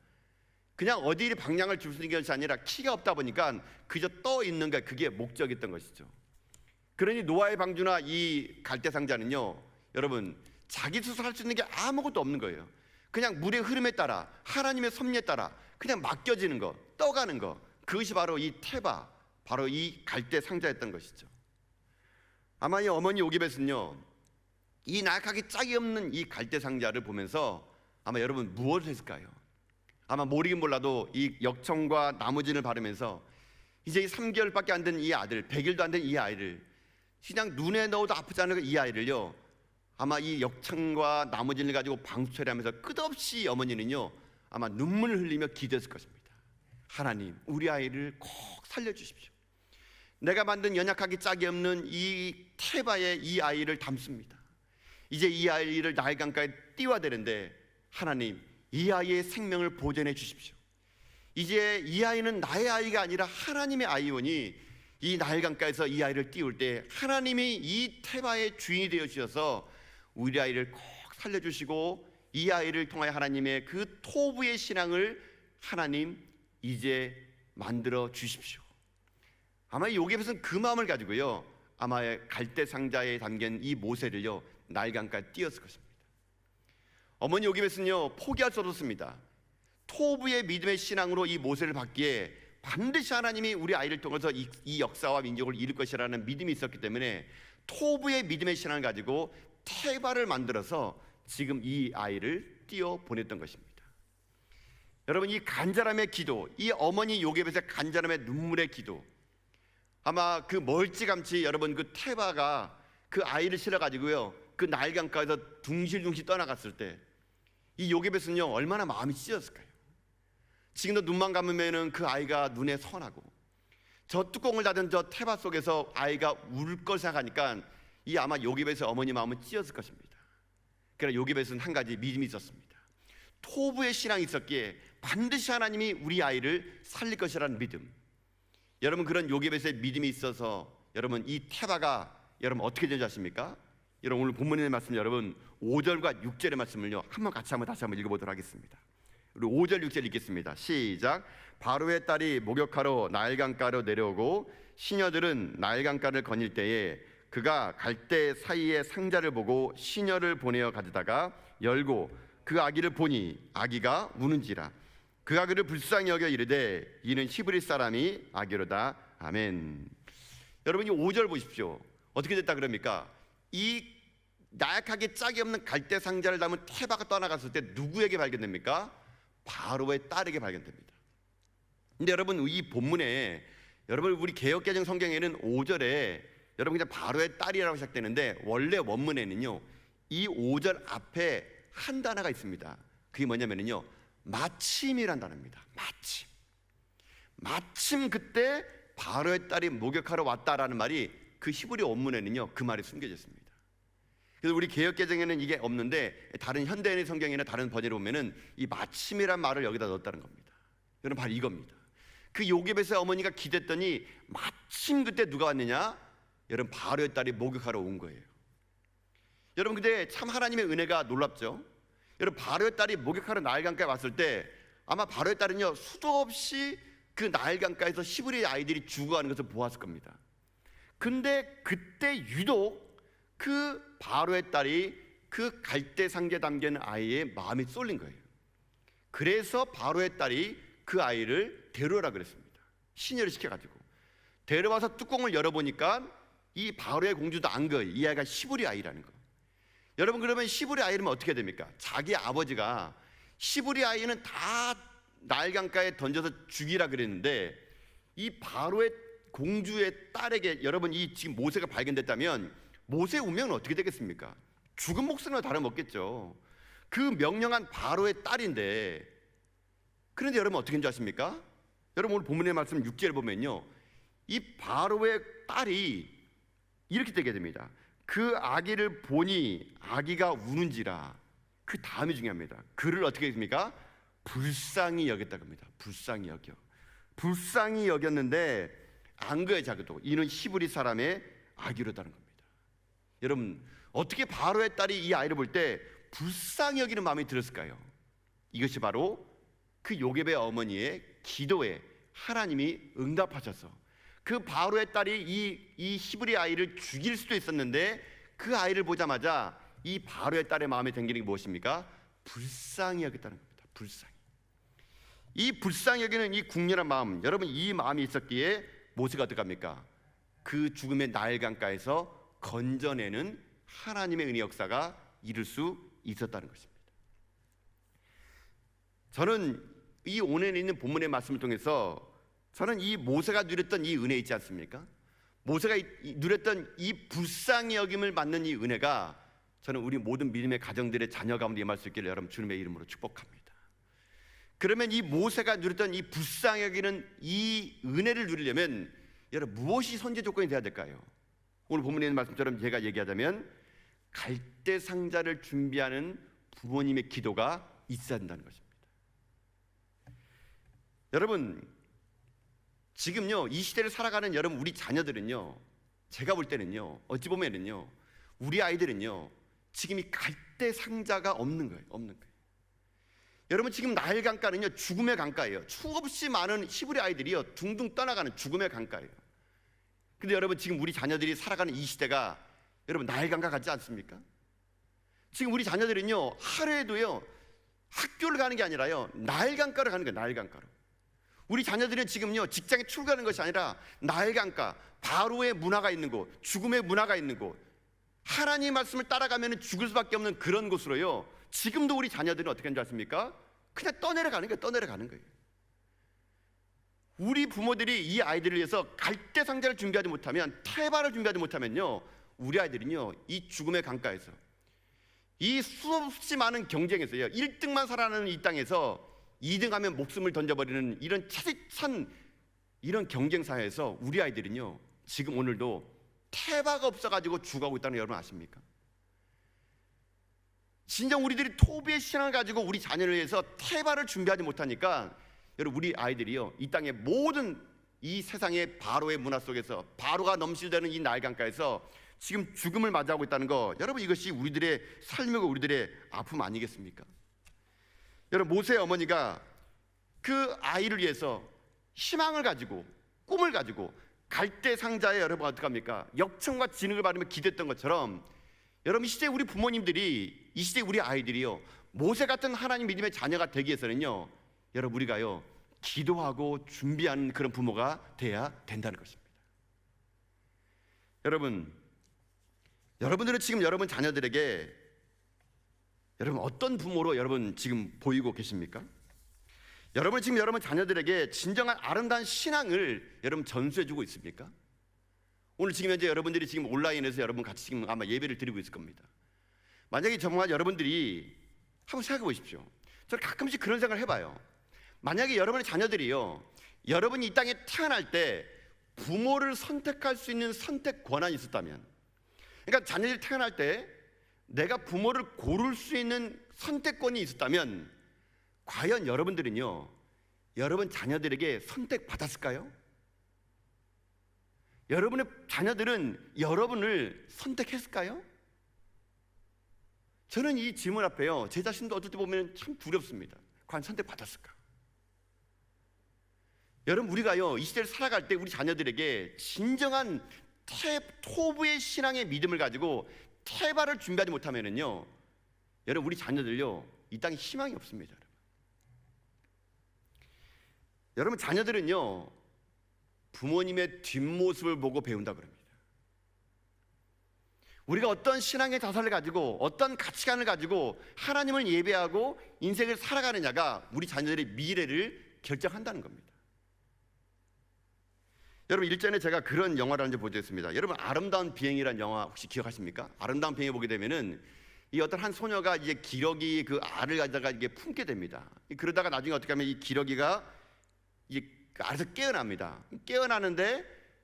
그냥 어디 방향을 줄 수 있는 것이 아니라 키가 없다 보니까 그저 떠 있는 게 그게 목적이었던 것이죠. 그러니 노아의 방주나 이 갈대 상자는요 여러분 자기 스스로 할 수 있는 게 아무것도 없는 거예요. 그냥 물의 흐름에 따라 하나님의 섭리에 따라 그냥 맡겨지는 거, 떠가는 거, 그것이 바로 이 테바, 바로 이 갈대 상자였던 것이죠. 아마 이 어머니 요게벳은요 이 나약하게 짝이 없는 이 갈대 상자를 보면서 아마 여러분 무엇을 했을까요? 아마 모르긴 몰라도 이 역청과 나무진을 바르면서 이제 3개월밖에 안 된 이 아들, 100일도 안 된 이 아이를 그냥 눈에 넣어도 아프지 않은 이 아이를요 아마 이 역청과 나무진을 가지고 방수 처리하면서 끝없이 어머니는요 아마 눈물을 흘리며 기도했을 것입니다. 하나님, 우리 아이를 꼭 살려주십시오. 내가 만든 연약하기 짝이 없는 이 테바에 이 아이를 담습니다. 이제 이 아이를 나일강가에 띄워야 되는데 하나님, 이 아이의 생명을 보존해 주십시오. 이제 이 아이는 나의 아이가 아니라 하나님의 아이오니 이 나일강가에서 이 아이를 띄울 때 하나님이 이 테바의 주인이 되어 주셔서 우리 아이를 꼭 살려주시고 이 아이를 통하여 하나님의 그 토부의 신앙을 하나님 이제 만들어 주십시오. 아마 이 요게벳은 그 마음을 가지고요 아마 갈대 상자에 담긴 이 모세를요 나일강가에 띄웠을 것입니다. 어머니 요게벳은요 포기할 수 없었습니다. 토부의 믿음의 신앙으로 이 모세를 받기에 반드시 하나님이 우리 아이를 통해서 이 역사와 민족을 이룰 것이라는 믿음이 있었기 때문에 토부의 믿음의 신앙을 가지고 태바를 만들어서 지금 이 아이를 띄워 보냈던 것입니다. 여러분, 이 간절함의 기도, 이 어머니 요게벳의 간절함의 눈물의 기도, 아마 그 멀찌감치 여러분 그 태바가 그 아이를 실어가지고요 그 나일강가에서 둥실둥실 떠나갔을 때 이 요게벳은요 얼마나 마음이 찢었을까요? 지금도 눈만 감으면은 그 아이가 눈에 선하고, 저 뚜껑을 닫은 저 태바 속에서 아이가 울 걸 생각하니까 이 아마 요게벳의 어머니 마음은 찢었을 것입니다. 그러나 요게벳은 한 가지 믿음이 있었습니다. 토부의 신앙이 있었기에 반드시 하나님이 우리 아이를 살릴 것이라는 믿음. 여러분, 그런 요게벳의 믿음이 있어서 여러분 이 태바가 여러분 어떻게 되지 않습니까? 여러분, 오늘 본문의 말씀 여러분 5절과 6절의 말씀을요 한번 다시 한번 읽어보도록 하겠습니다. 우리 5절 6절 읽겠습니다. 시작. 바로의 딸이 목욕하러 나일강가로 내려오고 시녀들은 나일강가를 거닐 때에 그가 갈대 사이에 상자를 보고 시녀를 보내어 가져다가 열고 그 아기를 보니 아기가 우는지라. 그가 그를 불쌍히 여겨 이르되 이는 히브리 사람이 아기로다. 아멘. 여러분, 이 5절 보십시오. 어떻게 됐다 그럽니까? 이 나약하게 짝이 없는 갈대 상자를 담은 태바가 떠나갔을 때 누구에게 발견됩니까? 바로의 딸에게 발견됩니다. 근데 여러분, 이 본문에 여러분 우리 개역개정 성경에는 5절에 여러분 그냥 바로의 딸이라고 시작되는데 원래 원문에는요 이 5절 앞에 한 단어가 있습니다. 그게 뭐냐면요 마침이란 단어입니다. 마침 그때 바로의 딸이 목욕하러 왔다라는 말이 그 히브리 원문에는요 그 말이 숨겨져 있습니다. 그래서 우리 개역개정에는 이게 없는데 다른 현대인의 성경이나 다른 번역을 보면은 이 마침이란 말을 여기다 넣었다는 겁니다. 여러분, 바로 이겁니다. 그 요게벳의 어머니가 기댔더니 마침 그때 누가 왔느냐? 여러분, 바로의 딸이 목욕하러 온 거예요. 여러분, 근데 참 하나님의 은혜가 놀랍죠. 여러분, 바로의 딸이 목욕하러 나일강가에 왔을 때 아마 바로의 딸은요 수도 없이 그 나일강가에서 히브리 아이들이 죽어가는 것을 보았을 겁니다. 근데 그때 유독 그 바로의 딸이 그 갈대 상자에 담긴 아이의 마음이 쏠린 거예요. 그래서 바로의 딸이 그 아이를 데려오라 그랬습니다. 시녀를 시켜가지고 데려와서 뚜껑을 열어보니까 이 바로의 공주도 안 거예요. 이 아이가 히브리 아이라는 거. 여러분, 그러면 히브리 아이라면 어떻게 됩니까? 자기 아버지가 히브리 아이는 다 나일강가에 던져서 죽이라 그랬는데 이 바로의 공주의 딸에게 여러분 이 지금 모세가 발견됐다면 모세의 운명은 어떻게 되겠습니까? 죽은 목숨이나 다름없겠죠. 그 명령한 바로의 딸인데, 그런데 여러분 어떻게 된지 아십니까? 여러분 오늘 본문의 말씀 6절에 보면요 이 바로의 딸이 이렇게 되게 됩니다. 그 아기를 보니 아기가 우는지라. 그 다음이 중요합니다. 그를 어떻게 했습니까? 불쌍히 여겼다고 합니다. 불쌍히 여겼는데 안 거에 자기도 이는 히브리 사람의 아기로다는 겁니다. 여러분, 어떻게 바로의 딸이 이 아이를 볼 때 불쌍히 여기는 마음이 들었을까요? 이것이 바로 그 요게벳 어머니의 기도에 하나님이 응답하셔서 그 바로의 딸이 이 히브리 아이를 죽일 수도 있었는데 그 아이를 보자마자 이 바로의 딸의 마음에 담기는 게 무엇입니까? 불쌍히 여겼다는 겁니다. 이 불쌍히 여기는 이 국률한 마음, 여러분 이 마음이 있었기에 모세가 어떻게 합니까? 그 죽음의 나일강가에서 건져내는 하나님의 은혜 역사가 이룰 수 있었다는 것입니다. 저는 이 오늘 있는 본문의 말씀을 통해서 저는 이 모세가 누렸던 이 은혜 있지 않습니까? 모세가 누렸던 이 불쌍히 여김을 받는 이 은혜가 저는 우리 모든 믿음의 가정들의 자녀 가운데 임할 수 있기를 여러분 주님의 이름으로 축복합니다. 그러면 이 모세가 누렸던 이 불쌍히 여기는 이 은혜를 누리려면 여러분 무엇이 선제 조건이 돼야 될까요? 오늘 본문에 있는 말씀처럼 제가 얘기하자면 갈대 상자를 준비하는 부모님의 기도가 있어야 한다는 것입니다. 여러분, 지금요 이 시대를 살아가는 여러분 우리 자녀들은요 제가 볼 때는요 어찌 보면은요 우리 아이들은요 지금 이 갈대 상자가 없는 거예요. 여러분, 지금 나일강가는요 죽음의 강가예요. 수없이 많은 히브리 아이들이요 둥둥 떠나가는 죽음의 강가예요. 근데 여러분 지금 우리 자녀들이 살아가는 이 시대가 여러분 나일강가 같지 않습니까? 지금 우리 자녀들은요 하루에도요 학교를 가는 게 아니라요 나일강가로 가는 거예요. 나일강가로. 우리 자녀들은 지금요 직장에 출가하는 것이 아니라 나일 강가, 바로의 문화가 있는 곳, 죽음의 문화가 있는 곳, 하나님의 말씀을 따라가면 죽을 수밖에 없는 그런 곳으로요 지금도 우리 자녀들은 어떻게 하는 줄 아십니까? 그냥 떠내려가는 거예요. 떠내려가는 거예요. 우리 부모들이 이 아이들을 위해서 갈대 상자를 준비하지 못하면, 태바를 준비하지 못하면요 우리 아이들은요 이 죽음의 강가에서, 이 수없이 많은 경쟁에서요 1등만 살아나는 이 땅에서 2등하면 목숨을 던져버리는 이런 차디찬 이런 경쟁사회에서 우리 아이들은요 지금 오늘도 태바가 없어가지고 죽어가고 있다는 거 여러분 아십니까? 진정 우리들이 토비의 신앙을 가지고 우리 자녀를 위해서 태바를 준비하지 못하니까 여러분 우리 아이들이요 이 땅의 모든 이 세상의 바로의 문화 속에서, 바로가 넘실대는 이 나일강가에서 지금 죽음을 맞이하고 있다는 거, 여러분 이것이 우리들의 삶이고 우리들의 아픔 아니겠습니까? 여러분 모세의 어머니가 그 아이를 위해서 희망을 가지고 꿈을 가지고 갈대 상자에 여러분 어떡합니까? 역청과 진흙을 바르며 기도했던 것처럼 여러분 이 시대 우리 부모님들이, 이 시대 우리 아이들이요 모세 같은 하나님 믿음의 자녀가 되기 위해서는요 여러분 우리가요 기도하고 준비하는 그런 부모가 돼야 된다는 것입니다. 여러분들은 지금 여러분 자녀들에게 여러분 어떤 부모로 여러분 지금 보이고 계십니까? 여러분 지금 여러분 자녀들에게 진정한 아름다운 신앙을 여러분 전수해주고 있습니까? 오늘 지금 현재 여러분들이 지금 온라인에서 여러분 같이 지금 아마 예배를 드리고 있을 겁니다. 만약에 정말 여러분들이 한번 생각해 보십시오. 저는 가끔씩 그런 생각을 해봐요. 만약에 여러분의 자녀들이요 여러분이 이 땅에 태어날 때 부모를 선택할 수 있는 선택 권한이 있었다면, 그러니까 자녀들이 태어날 때 내가 부모를 고를 수 있는 선택권이 있었다면 과연 여러분들은요 여러분 자녀들에게 선택받았을까요? 여러분의 자녀들은 여러분을 선택했을까요? 저는 이 질문 앞에요 제 자신도 어떨 때 보면 참 두렵습니다. 과연 선택받았을까? 여러분 우리가요 이 시대를 살아갈 때 우리 자녀들에게 진정한 토부의 신앙의 믿음을 가지고 태바를 준비하지 못하면은요 여러분 우리 자녀들요 이 땅에 희망이 없습니다. 여러분 자녀들은요 부모님의 뒷모습을 보고 배운다 그럽니다. 우리가 어떤 신앙의 자세를 가지고 어떤 가치관을 가지고 하나님을 예배하고 인생을 살아가느냐가 우리 자녀들의 미래를 결정한다는 겁니다. 여러분 일전에 제가 그런 영화를 한 번 보셨습니다. 여러분 아름다운 비행이라는 영화 혹시 기억하십니까? 아름다운 비행에 보게 되면은 이 어떤 한 소녀가 이제 기러기 그 알을 가져다가 이게 품게 됩니다. 그러다가 나중에 어떻게 하면 이 기러기가 이제 그 알에서 깨어납니다. 깨어나는데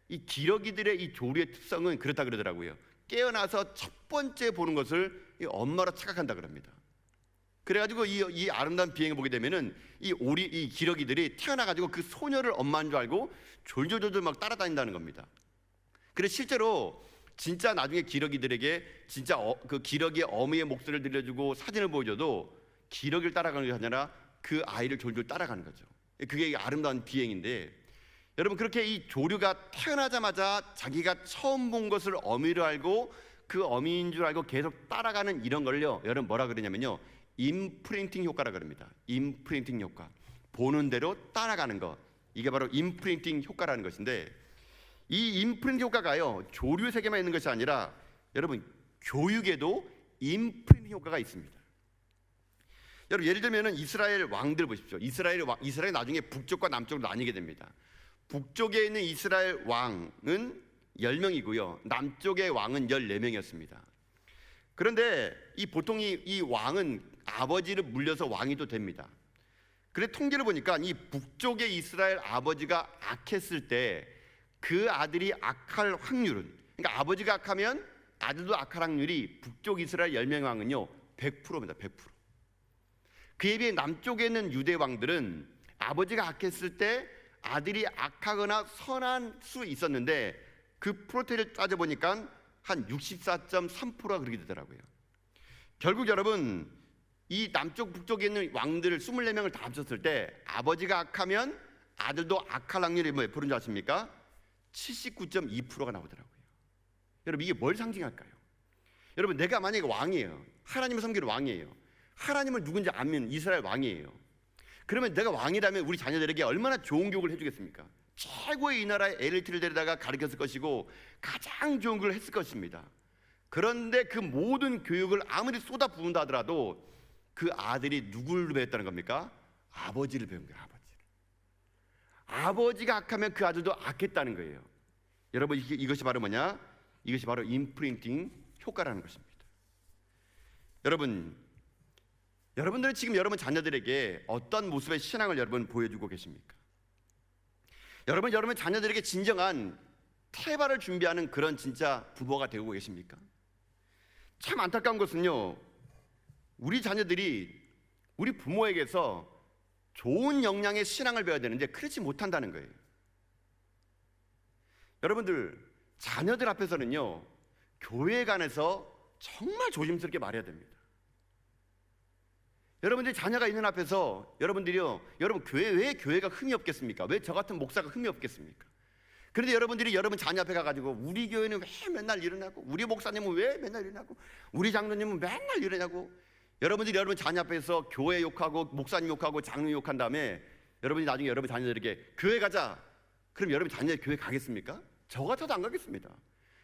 이 기러기들의 이 조류의 특성은 그렇다 그러더라고요. 깨어나서 첫 번째 보는 것을 이 엄마로 착각한다 그럽니다. 그래가지고 이 아름다운 비행을 보게 되면은 이 기러기들이 태어나가지고 그 소녀를 엄마인 줄 알고 졸졸졸 막 따라다닌다는 겁니다. 그래서 실제로 진짜 나중에 기러기들에게 진짜 그 기러기의 어미의 목소리를 들려주고 사진을 보여줘도 기러기를 따라가는 게 아니라 그 아이를 졸졸 따라가는 거죠. 그게 아름다운 비행인데, 여러분 그렇게 이 조류가 태어나자마자 자기가 처음 본 것을 어미로 알고 그 어미인 줄 알고 계속 따라가는 이런 걸요 여러분 뭐라 그러냐면요 임프린팅 효과라 그럽니다. 임프린팅 효과, 보는 대로 따라가는 것, 이게 바로 임프린팅 효과라는 것인데, 이 임프린팅 효과가요 조류 세계만 있는 것이 아니라 여러분 교육에도 임프린팅 효과가 있습니다. 여러분 예를 들면은 이스라엘 왕들 보십시오. 이스라엘 나중에 북쪽과 남쪽으로 나뉘게 됩니다. 북쪽에 있는 이스라엘 왕은 10명이고요 남쪽의 왕은 14명이었습니다. 그런데 보통 이 왕은 아버지를 물려서 왕이 또 됩니다. 그래 통계를 보니까 이 북쪽의 이스라엘 아버지가 악했을 때 그 아들이 악할 확률은, 그러니까 아버지가 악하면 아들도 악할 확률이 북쪽 이스라엘 10명의 왕은요 100%입니다. 100%. 그에 비해 남쪽에 있는 유대 왕들은 아버지가 악했을 때 아들이 악하거나 선한 수 있었는데 그 프로테를 따져보니까 한 64.3%가 그렇게 되더라고요. 결국 여러분 이 남쪽 북쪽에 있는 왕들을 24명을 다 합쳤을 때 아버지가 악하면 아들도 악할 확률이 몇 프로인 줄 아십니까? 79.2%가 나오더라고요. 여러분 이게 뭘 상징할까요? 여러분 내가 만약에 왕이에요, 하나님을 섬기는 왕이에요, 하나님을 누군지 아면 이스라엘 왕이에요. 그러면 내가 왕이라면 우리 자녀들에게 얼마나 좋은 교육을 해주겠습니까? 최고의 이 나라의 엘리트를 데려다가 가르쳤을 것이고 가장 좋은 걸 했을 것입니다. 그런데 그 모든 교육을 아무리 쏟아부은다 하더라도 그 아들이 누구를 배웠다는 겁니까? 아버지를 배운 거예요. 아버지가 악하면 그 아들도 악했다는 거예요. 여러분, 이것이 바로 뭐냐? 이것이 바로 임프린팅 효과라는 것입니다. 여러분들은 지금 여러분 자녀들에게 어떤 모습의 신앙을 여러분 보여주고 계십니까? 여러분 자녀들에게 진정한 태발을 준비하는 그런 진짜 부모가 되고 계십니까? 참 안타까운 것은요, 우리 자녀들이 우리 부모에게서 좋은 영향의 신앙을 배워야 되는데 그렇지 못한다는 거예요. 여러분들, 자녀들 앞에서는요, 교회에 관해서 정말 조심스럽게 말해야 됩니다. 여러분들이 자녀가 있는 앞에서 여러분 교회, 왜 교회가 흠이 없겠습니까? 왜 저 같은 목사가 흠이 없겠습니까? 그런데 여러분들이 여러분 자녀 앞에 가가지고 우리 교회는 왜 맨날 일어나고, 우리 목사님은 왜 맨날 일어나고, 우리 장로님은 맨날 일어나고, 여러분들이 여러분 자녀 앞에서 교회 욕하고 목사님 욕하고 장로 욕한 다음에 여러분이 나중에 여러분 자녀들에게 교회 가자, 그럼 여러분 자녀 교회 가겠습니까? 저 같아도 안 가겠습니다.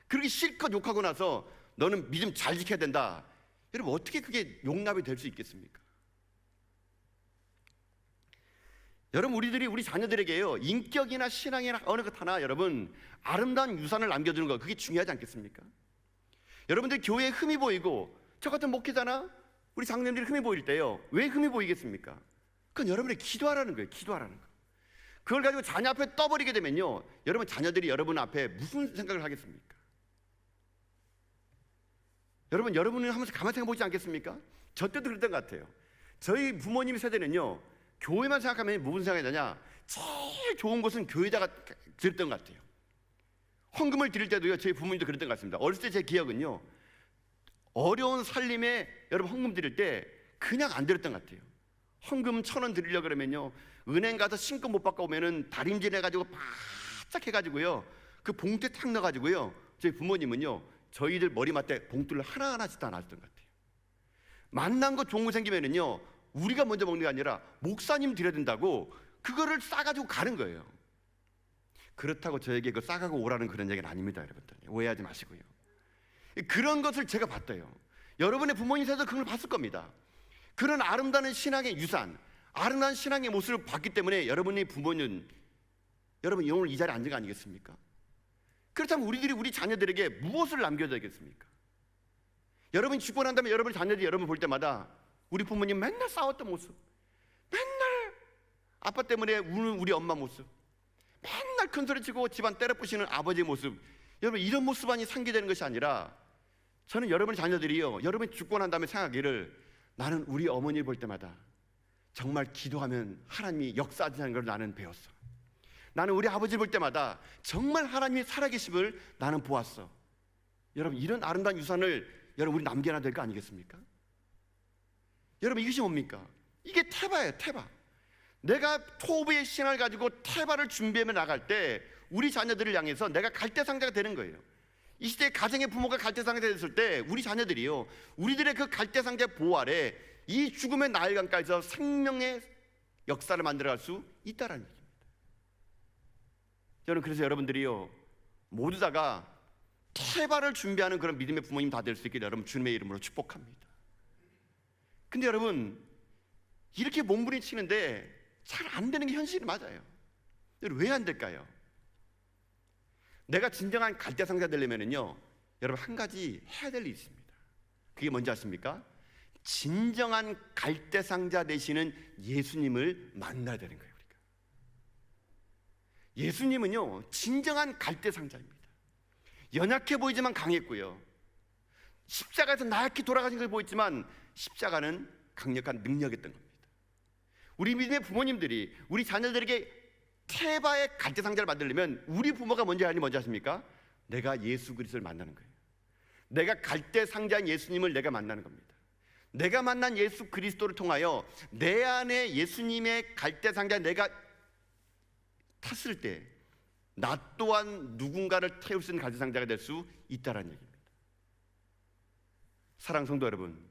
그렇게 실컷 욕하고 나서 너는 믿음 잘 지켜야 된다, 여러분 어떻게 그게 용납이 될 수 있겠습니까? 여러분, 우리 자녀들에게요, 인격이나 신앙이나 어느 것 하나 여러분 아름다운 유산을 남겨주는 거, 그게 중요하지 않겠습니까? 여러분들 교회에 흠이 보이고, 저 같은 목회자나 우리 장로님들이 흠이 보일 때요, 왜 흠이 보이겠습니까? 그건 여러분이 기도하라는 거예요. 기도하라는 거. 그걸 가지고 자녀 앞에 떠버리게 되면요, 여러분 자녀들이 여러분 앞에 무슨 생각을 하겠습니까? 여러분은 한번 가만히 생각해 보지 않겠습니까? 저 때도 그랬던 것 같아요. 저희 부모님 세대는요, 교회만 생각하면 무슨 생각이 나냐? 제일 좋은 것은 교회다가 드렸던 것 같아요. 헌금을 드릴 때도요, 저희 부모님도 그랬던 것 같습니다. 어렸을 때 제 기억은요, 어려운 살림에 여러분 헌금 드릴 때 그냥 안 드렸던 것 같아요. 헌금 1,000원 드리려고 그러면요, 은행 가서 신금 못 받고 오면은 다림질 해가지고 바짝 해가지고요, 그 봉투에 탁 넣어가지고요, 저희 부모님은요, 저희들 머리맡에 봉투를 하나하나씩 다 놨던 것 같아요. 만난 거 좋은 거 생기면은요, 우리가 먼저 먹는 게 아니라 목사님 드려야 된다고 그거를 싸가지고 가는 거예요. 그렇다고 저에게 그 싸가고 오라는 그런 얘기는 아닙니다. 여러분들 오해하지 마시고요. 그런 것을 제가 봤대요. 여러분의 부모님 세대도 그걸 봤을 겁니다. 그런 아름다운 신앙의 유산, 아름다운 신앙의 모습을 봤기 때문에 여러분의 부모는 여러분 오늘 이 자리에 앉은 거 아니겠습니까? 그렇다면 우리들이 우리 자녀들에게 무엇을 남겨야 되겠습니까? 여러분이 죽고 난 다음에 여러분 자녀들이 여러분 볼 때마다 우리 부모님 맨날 싸웠던 모습, 맨날 아빠 때문에 우는 우리 엄마 모습, 맨날 큰 소리 치고 집안 때려 부시는 아버지의 모습, 여러분 이런 모습만이 상기되는 것이 아니라, 저는 여러분의 자녀들이요, 여러분이 죽고 난 다음에 생각하기를, 나는 우리 어머니 볼 때마다 정말 기도하면 하나님이 역사하시는 걸 나는 배웠어. 나는 우리 아버지 볼 때마다 정말 하나님이 살아계심을 나는 보았어. 여러분, 이런 아름다운 유산을 여러분 우리 남겨놔야 될 거 아니겠습니까? 여러분, 이것이 뭡니까? 이게 태바예요. 태바. 내가 토부의 신앙을 가지고 태바를 준비하며 나갈 때 우리 자녀들을 향해서 내가 갈대상자가 되는 거예요. 이 시대에 가정의 부모가 갈대상자가 됐을 때 우리 자녀들이요, 우리들의 그 갈대상자의 보호 아래 이 죽음의 나일강가에서 생명의 역사를 만들어갈 수 있다라는 얘기입니다. 저는 그래서 여러분들이요, 모두 다가 태바를 준비하는 그런 믿음의 부모님 다 될 수 있기를 여러분 주님의 이름으로 축복합니다. 근데 여러분, 이렇게 몸부림치는데 잘 안 되는 게 현실이 맞아요. 왜 안 될까요? 내가 진정한 갈대상자 되려면요, 여러분 한 가지 해야 될 일이 있습니다. 그게 뭔지 아십니까? 진정한 갈대상자 되시는 예수님을 만나야 되는 거예요. 우리가 예수님은요, 진정한 갈대상자입니다. 연약해 보이지만 강했고요, 십자가에서 나약히 돌아가신 걸 보였지만 십자가는 강력한 능력이었던 겁니다. 우리 믿음의 부모님들이 우리 자녀들에게 태바의 갈대상자를 만들려면 우리 부모가 먼저 하니 뭔지 아십니까? 내가 예수 그리스도를 만나는 거예요. 내가 갈대상자인 예수님을 내가 만나는 겁니다. 내가 만난 예수 그리스도를 통하여 내 안에 예수님의 갈대상자 내가 탔을 때 나 또한 누군가를 태울 수 있는 갈대상자가 될 수 있다는 얘기입니다. 사랑하는 성도 여러분,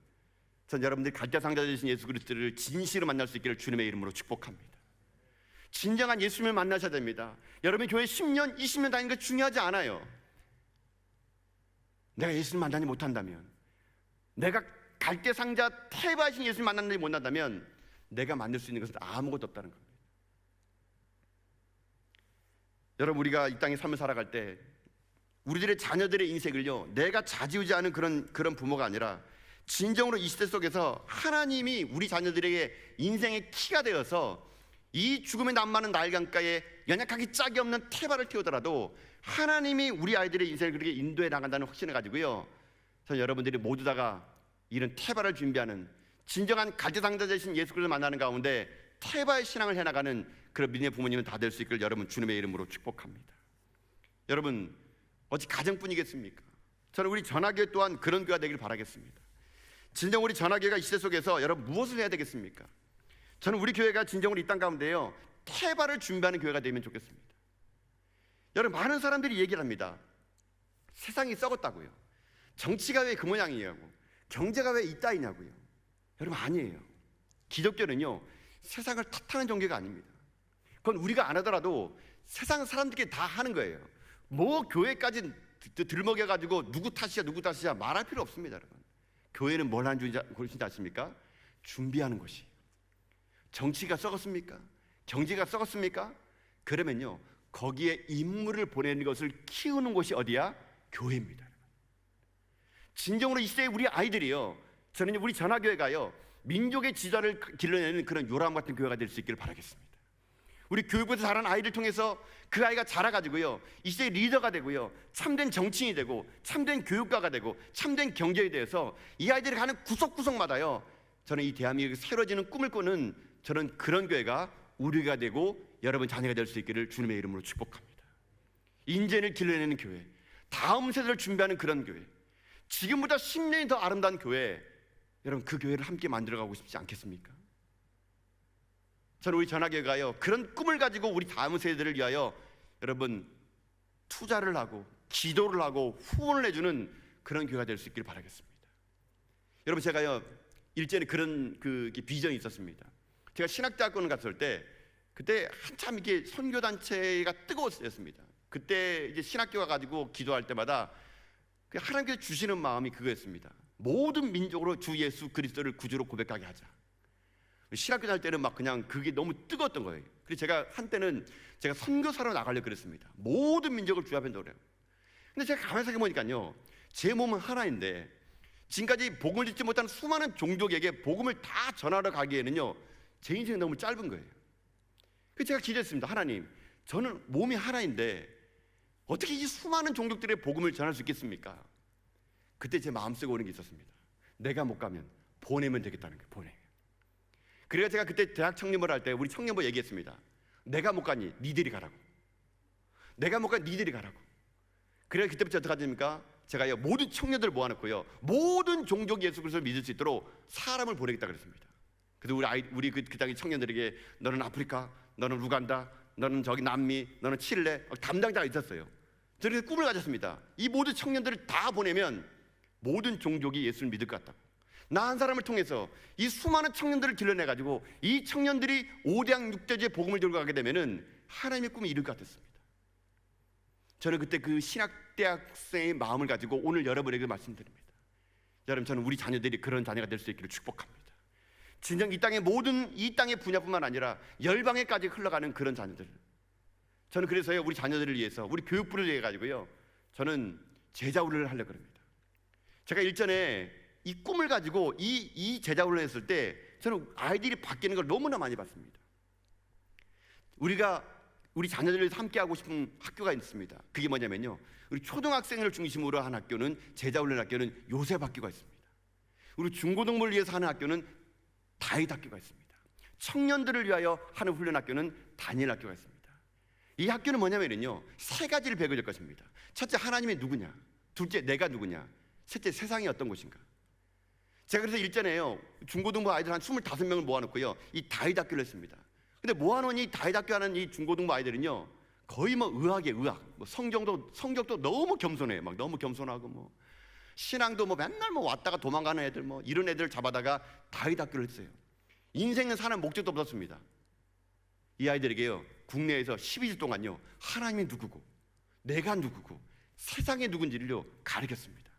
전 여러분들이 갈대상자 되신 예수 그리스도를 진실로 만날 수 있기를 주님의 이름으로 축복합니다. 진정한 예수님을 만나셔야 됩니다. 여러분 교회 10년, 20년 다니는 거 중요하지 않아요. 내가 예수님 만나지 못한다면, 내가 갈대상자 태바이신 예수님 만나지 못한다면 내가 만들 수 있는 것은 아무것도 없다는 겁니다. 여러분, 우리가 이 땅에 삶을 살아갈 때 우리들의 자녀들의 인생을요, 내가 좌지우지하는 그런 부모가 아니라 진정으로 이 시대 속에서 하나님이 우리 자녀들에게 인생의 키가 되어서 이 죽음의 낭만은 날강가에 연약하기 짝이 없는 태바를 틔우더라도 하나님이 우리 아이들의 인생을 그렇게 인도해 나간다는 확신을 가지고요, 저는 여러분들이 모두 다가 이런 태바를 준비하는 진정한 갈대상자 되신 예수 그리스도를 만나는 가운데 태바의 신앙을 해나가는 그런 믿음의 부모님은 다 될 수 있기를 여러분 주님의 이름으로 축복합니다. 여러분, 어찌 가정뿐이겠습니까? 저는 우리 전화교회 또한 그런 교회가 되기를 바라겠습니다. 진정 우리 전화교회가 이 시대 속에서 여러분 무엇을 해야 되겠습니까? 저는 우리 교회가 진정으로 이 땅 가운데요, 태바를 준비하는 교회가 되면 좋겠습니다. 여러분, 많은 사람들이 얘기를 합니다. 세상이 썩었다고요. 정치가 왜 그 모양이냐고, 경제가 왜 이따위냐고요. 여러분, 아니에요. 기독교는요, 세상을 탓하는 종교가 아닙니다. 그건 우리가 안 하더라도 세상 사람들끼리 다 하는 거예요. 뭐 교회까지 들먹여가지고 누구 탓이야 말할 필요 없습니다. 여러분, 교회는 뭘 하는 곳인지 아십니까? 준비하는 곳이. 정치가 썩었습니까? 경제가 썩었습니까? 그러면요, 거기에 인물을 보내는 것을 키우는 곳이 어디야? 교회입니다. 진정으로 이 시대에 우리 아이들이요, 저는 우리 전화교회가요, 민족의 지도자를 길러내는 그런 요람 같은 교회가 될 수 있기를 바라겠습니다. 우리 교육부에서 자란 아이들 통해서 그 아이가 자라가지고요, 이 시대의 리더가 되고요, 참된 정치인이 되고 참된 교육가가 되고 참된 경제에 대해서 이 아이들이 가는 구석구석마다요, 저는 이 대한민국이 새로워지는 꿈을 꾸는 저는 그런 교회가 우리가 되고 여러분 자녀가 될 수 있기를 주님의 이름으로 축복합니다. 인재를 길러내는 교회, 다음 세대를 준비하는 그런 교회, 지금보다 10년이 더 아름다운 교회, 여러분 그 교회를 함께 만들어가고 싶지 않겠습니까? 저는 우리 전화교회가요, 그런 꿈을 가지고 우리 다음 세대를 위하여 여러분 투자를 하고 기도를 하고 후원을 해주는 그런 교회가 될 수 있기를 바라겠습니다. 여러분, 제가요 일전에 그런 비전이 있었습니다. 제가 신학대학원을 갔을 때 그때 한참 이게 선교단체가 뜨거웠습니다. 그때 이제 신학교 가가지고 기도할 때마다 하나님께서 주시는 마음이 그거였습니다. 모든 민족으로 주 예수 그리스도를 구주로 고백하게 하자. 신학교 다닐 때는 막 그냥 그게 너무 뜨거웠던 거예요. 그래서 제가 한때는 제가 선교사로 나가려고 그랬습니다. 모든 민족을 주 앞에 놓으려고. 근데 제가 가만히 생각해보니까요, 제 몸은 하나인데 지금까지 복음을 듣지 못한 수많은 종족에게 복음을 다 전하러 가기에는요, 제 인생이 너무 짧은 거예요. 그래서 제가 기도했습니다. 하나님, 저는 몸이 하나인데 어떻게 이 수많은 종족들의 복음을 전할 수 있겠습니까? 그때 제 마음속에 오는 게 있었습니다. 내가 못 가면 보내면 되겠다는 거예요. 보내. 그래서 제가 그때 대학 청년부를 할 때 우리 청년부 얘기했습니다. 내가 못 가니 니들이 가라고. 내가 못 가니 니들이 가라고. 그래서 그때부터 어떻게 하십니까? 제가 모든 청년들을 모아놓고요, 모든 종족 예수 그리스도를 믿을 수 있도록 사람을 보내겠다 그랬습니다. 그래서 우리 그 당의 청년들에게 너는 아프리카, 너는 우간다, 너는 저기 남미, 너는 칠레 담당자가 있었어요. 저는 꿈을 가졌습니다. 이 모든 청년들을 다 보내면 모든 종족이 예수를 믿을 것 같다고. 나 한 사람을 통해서 이 수많은 청년들을 길러내가지고 이 청년들이 5대학 6대주의 복음을 들고 가게 되면은 하나님의 꿈이 이룰 것 같았습니다. 저는 그때 그 신학대학생의 마음을 가지고 오늘 여러분에게 말씀드립니다. 여러분, 저는 우리 자녀들이 그런 자녀가 될 수 있기를 축복합니다. 진정 이 땅의 모든 이 땅의 분야뿐만 아니라 열방에까지 흘러가는 그런 자녀들. 저는 그래서요, 우리 자녀들을 위해서 우리 교육부를 위해 가지고요, 저는 제자훈련을 하려고 합니다. 제가 일전에 이 꿈을 가지고 이 제자훈련을 했을 때 저는 아이들이 바뀌는 걸 너무나 많이 봤습니다. 우리 자녀들을 위해서 함께 하고 싶은 학교가 있습니다. 그게 뭐냐면요, 우리 초등학생을 중심으로 한 학교는 제자훈련 학교는 요셉 학교가 있습니다. 우리 중고등부를 위해서 하는 학교는 다윗 학교가 있습니다. 청년들을 위하여 하는 훈련 학교는 다니엘 학교가 있습니다. 이 학교는 뭐냐면요, 세 가지를 배워줄 것입니다. 첫째, 하나님이 누구냐. 둘째, 내가 누구냐. 셋째, 세상이 어떤 곳인가. 제가 그래서 일전에요, 중고등부 아이들 한 25명을 모아놓고요, 이 다윗 학교를 했습니다. 근데 모아놓은 이 다윗 학교 하는 이 중고등부 아이들은요, 거의 뭐 의학에 의학, 뭐 성격도 너무 겸손해요. 막 너무 겸손하고 뭐 신앙도 뭐 맨날 뭐 왔다가 도망가는 애들 뭐 이런 애들 잡아다가 다윗 학교를 했어요. 인생은 사는 목적도 없었습니다. 이 아이들에게요, 국내에서 12주 동안요, 하나님이 누구고 내가 누구고 세상이 누군지를요 가르쳤습니다.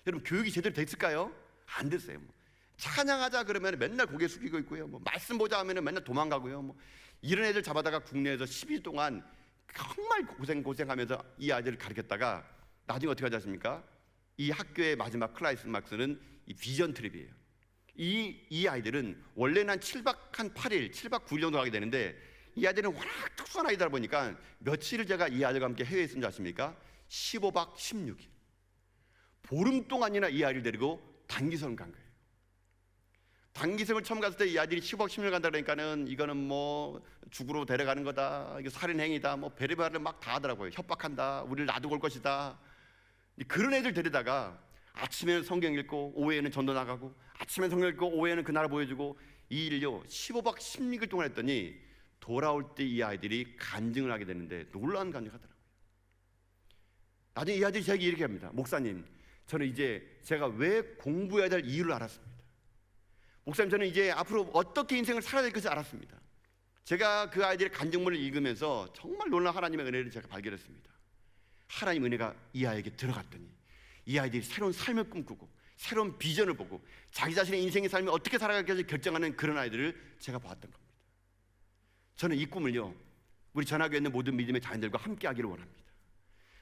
여러분, 교육이 제대로 됐을까요? 안 됐어요. 뭐. 찬양하자 그러면 맨날 고개 숙이고 있고요, 뭐 말씀 보자 하면 맨날 도망가고요, 뭐 이런 애들 잡아다가 국내에서 12주 동안 정말 고생하면서 이 아이들을 가르쳤다가 나중에 어떻게 하지 않습니까? 이 학교의 마지막 클라이막스는 이 비전 트립이에요. 이 아이들은 원래는 한 7박 9일 정도 가게 되는데, 이 아이들은 워낙 특수한 아이다 보니까 며칠을 제가 이 아이들과 함께 해외에 있은 줄 아십니까? 15박 16일 보름 동안이나 이 아이를 데리고 단기성을 간 거예요. 단기성을 처음 갔을 때 이 아이들이 15박 16일 간다 그러니까는 이거는 뭐 죽으러 데려가는 거다, 이거 살인행위다, 뭐 베레바를 막 다 하더라고요. 협박한다, 우리를 놔두고 올 것이다. 그런 애들 데려다가 아침에는 성경 읽고 오후에는 전도 나가고, 아침에 성경 읽고 오후에는 그 나라 보여주고, 이 일요 15박 16일 동안 했더니 돌아올 때 이 아이들이 간증을 하게 되는데 놀라운 간증을 하더라고요. 나중에 이 아이들이 제게 이렇게 합니다. 목사님, 저는 이제 제가 왜 공부해야 될 이유를 알았습니다. 목사님, 저는 이제 앞으로 어떻게 인생을 살아야 될 것을 알았습니다. 제가 그 아이들의 간증문을 읽으면서 정말 놀라운 하나님의 은혜를 제가 발견했습니다. 하나님 은혜가 이 아이에게 들어갔더니 이 아이들이 새로운 삶을 꿈꾸고 새로운 비전을 보고 자기 자신의 인생의 삶이 어떻게 살아갈지 결정하는 그런 아이들을 제가 봤던 겁니다. 저는 이 꿈을요, 우리 전하교에 있는 모든 믿음의 자녀들과 함께 하기를 원합니다.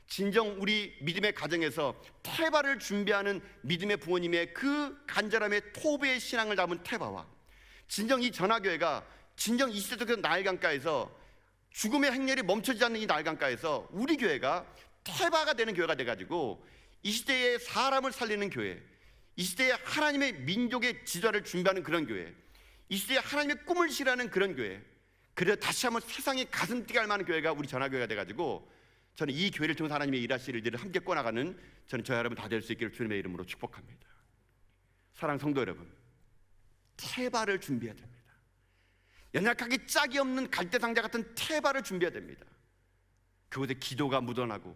진정 우리 믿음의 가정에서 태바를 준비하는 믿음의 부모님의 그 간절함의 토부의 신앙을 담은 태바와, 진정 이 전하교회가 진정 이 시대적 나일강가에서 죽음의 행렬이 멈춰지지 않는 이 나일강가에서 우리 교회가 태바가 되는 교회가 돼가지고 이 시대에 사람을 살리는 교회, 이 시대에 하나님의 민족의 지도자를 준비하는 그런 교회, 이 시대에 하나님의 꿈을 실하는 그런 교회, 그래서 다시 한번 세상이 가슴 뛰게 할 만한 교회가 우리 전하교회가 돼가지고, 저는 이 교회를 통해서 하나님의 일하실 일들을 함께 꺼나가는 저는 저희 여러분 다 될 수 있기를 주님의 이름으로 축복합니다. 사랑하는 성도 여러분, 태바를 준비해야 됩니다. 연약하게 짝이 없는 갈대상자 같은 태바를 준비해야 됩니다. 그곳에 기도가 묻어나고,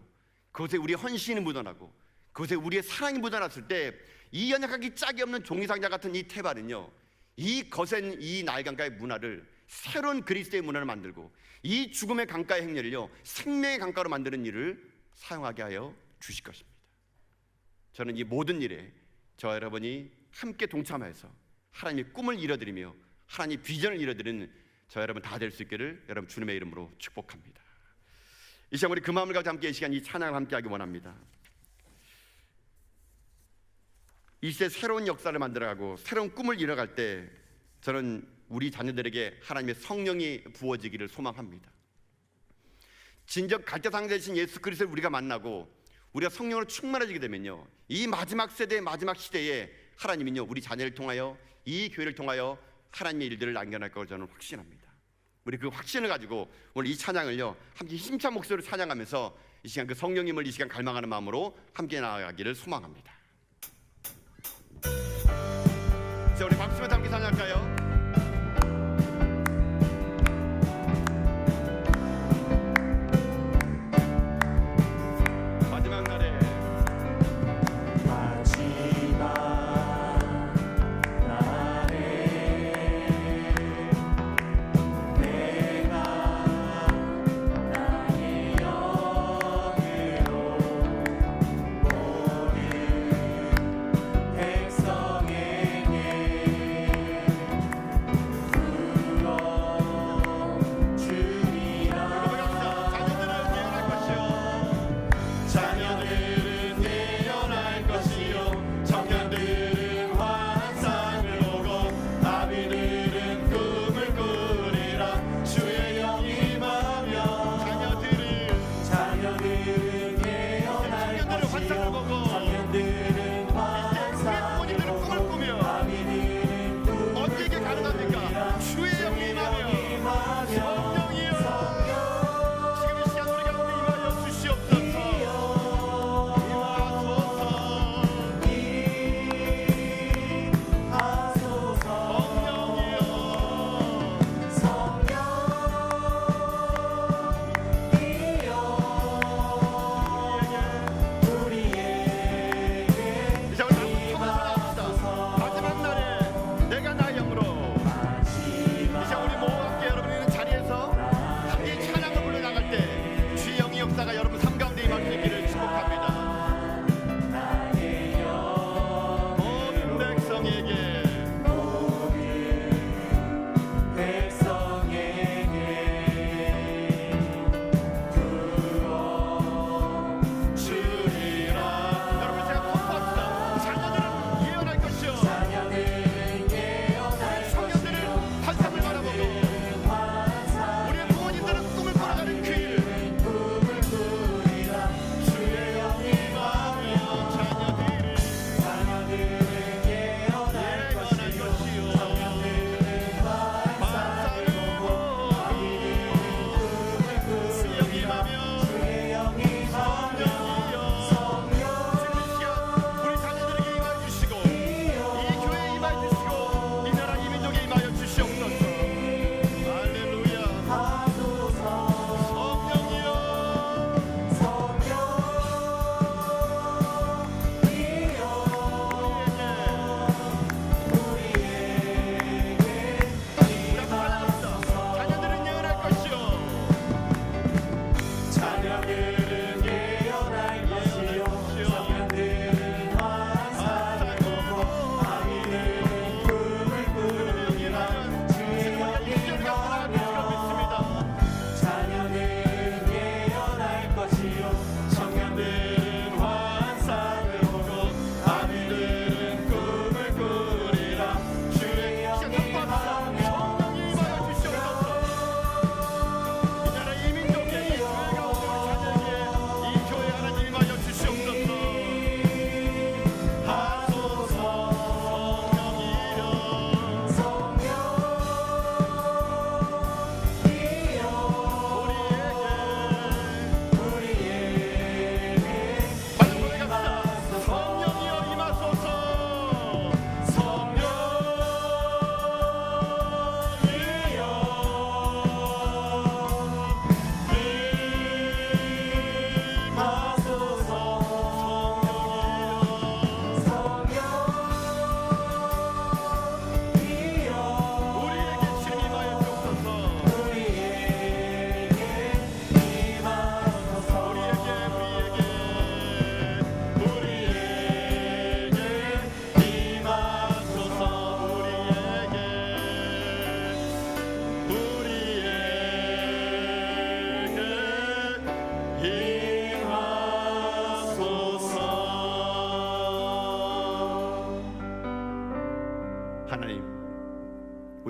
그곳에 우리의 헌신이 묻어나고, 그곳에 우리의 사랑이 묻어났을 때 이 연약하게 짝이 없는 종이상자 같은 이 태바는요, 이 거센 이 나일강가의 문화를, 새로운 그리스도의 문화를 만들고 이 죽음의 강가의 행렬을요 생명의 강가로 만드는 일을 사용하게 하여 주실 것입니다. 저는 이 모든 일에 저와 여러분이 함께 동참해서 하나님의 꿈을 이뤄드리며 하나님의 비전을 이뤄드리는 저와 여러분 다 될 수 있기를 여러분 주님의 이름으로 축복합니다. 이 시간 우리 그 마음을 가지고 함께 이 시간 이 찬양을 함께 하기 원합니다. 이 시대 새로운 역사를 만들어가고 새로운 꿈을 이뤄갈 때 저는 우리 자녀들에게 하나님의 성령이 부어지기를 소망합니다. 진정 갈대상자 되신 예수 그리스도를 우리가 만나고 우리가 성령으로 충만해지게 되면요, 이 마지막 세대의 마지막 시대에 하나님은요 우리 자녀를 통하여 이 교회를 통하여 하나님의 일들을 남겨날 것을 저는 확신합니다. 우리 그 확신을 가지고 오늘 이 찬양을요 함께 힘찬 목소리로 찬양하면서 이 시간 그 성령님을 이 시간 갈망하는 마음으로 함께 나아가기를 소망합니다. 자, 우리 박수면 함께 찬양할까요?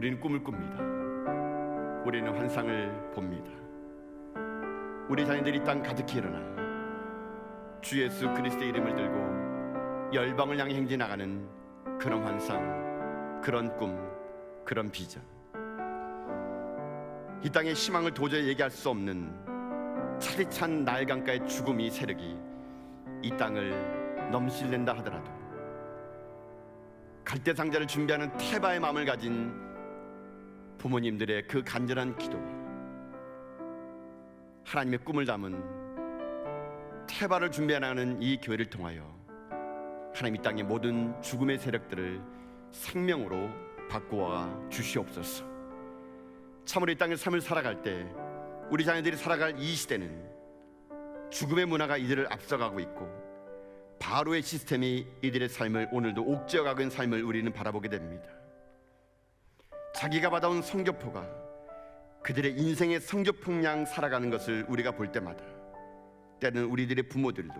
우리는 꿈을 꿉니다. 우리는 환상을 봅니다. 우리 자녀들이 땅 가득히 일어나 주 예수 그리스도의 이름을 들고 열방을 향해 행진해 나가는 그런 환상, 그런 꿈, 그런 비전. 이 땅의 희망을 도저히 얘기할 수 없는 차디찬 나일강가의 죽음이 세력이 이 땅을 넘실댄다 하더라도 갈대상자를 준비하는 태바의 마음을 가진 부모님들의 그 간절한 기도와 하나님의 꿈을 담은 태바를 준비하는 이 교회를 통하여 하나님 이 땅의 모든 죽음의 세력들을 생명으로 바꾸어 주시옵소서. 참으로 이 땅의 삶을 살아갈 때 우리 자녀들이 살아갈 이 시대는 죽음의 문화가 이들을 앞서가고 있고 바로의 시스템이 이들의 삶을 오늘도 옥죄어가고 있는 삶을 우리는 바라보게 됩니다. 자기가 받아온 성교포가 그들의 인생의 성교풍량 살아가는 것을 우리가 볼 때마다 때는 우리들의 부모들도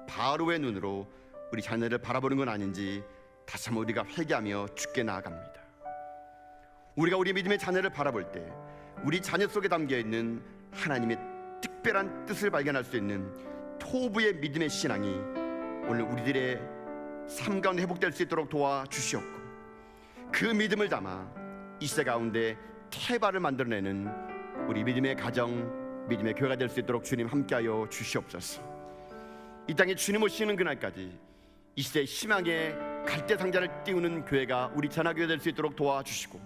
바로의 눈으로 우리 자녀를 바라보는 건 아닌지 다시 한번 우리가 회개하며 주께 나아갑니다. 우리가 우리 믿음의 자녀를 바라볼 때 우리 자녀 속에 담겨있는 하나님의 특별한 뜻을 발견할 수 있는 토부의 믿음의 신앙이 오늘 우리들의 삶 가운데 회복될 수 있도록 도와주시옵고 그 믿음을 담아 이 시대 가운데 태바를 만들어내는 우리 믿음의 가정, 믿음의 교회가 될 수 있도록 주님 함께하여 주시옵소서. 이 땅에 주님 오시는 그날까지 이 시대의 희망의 갈대상자를 띄우는 교회가 우리 전하교회 될 수 있도록 도와주시고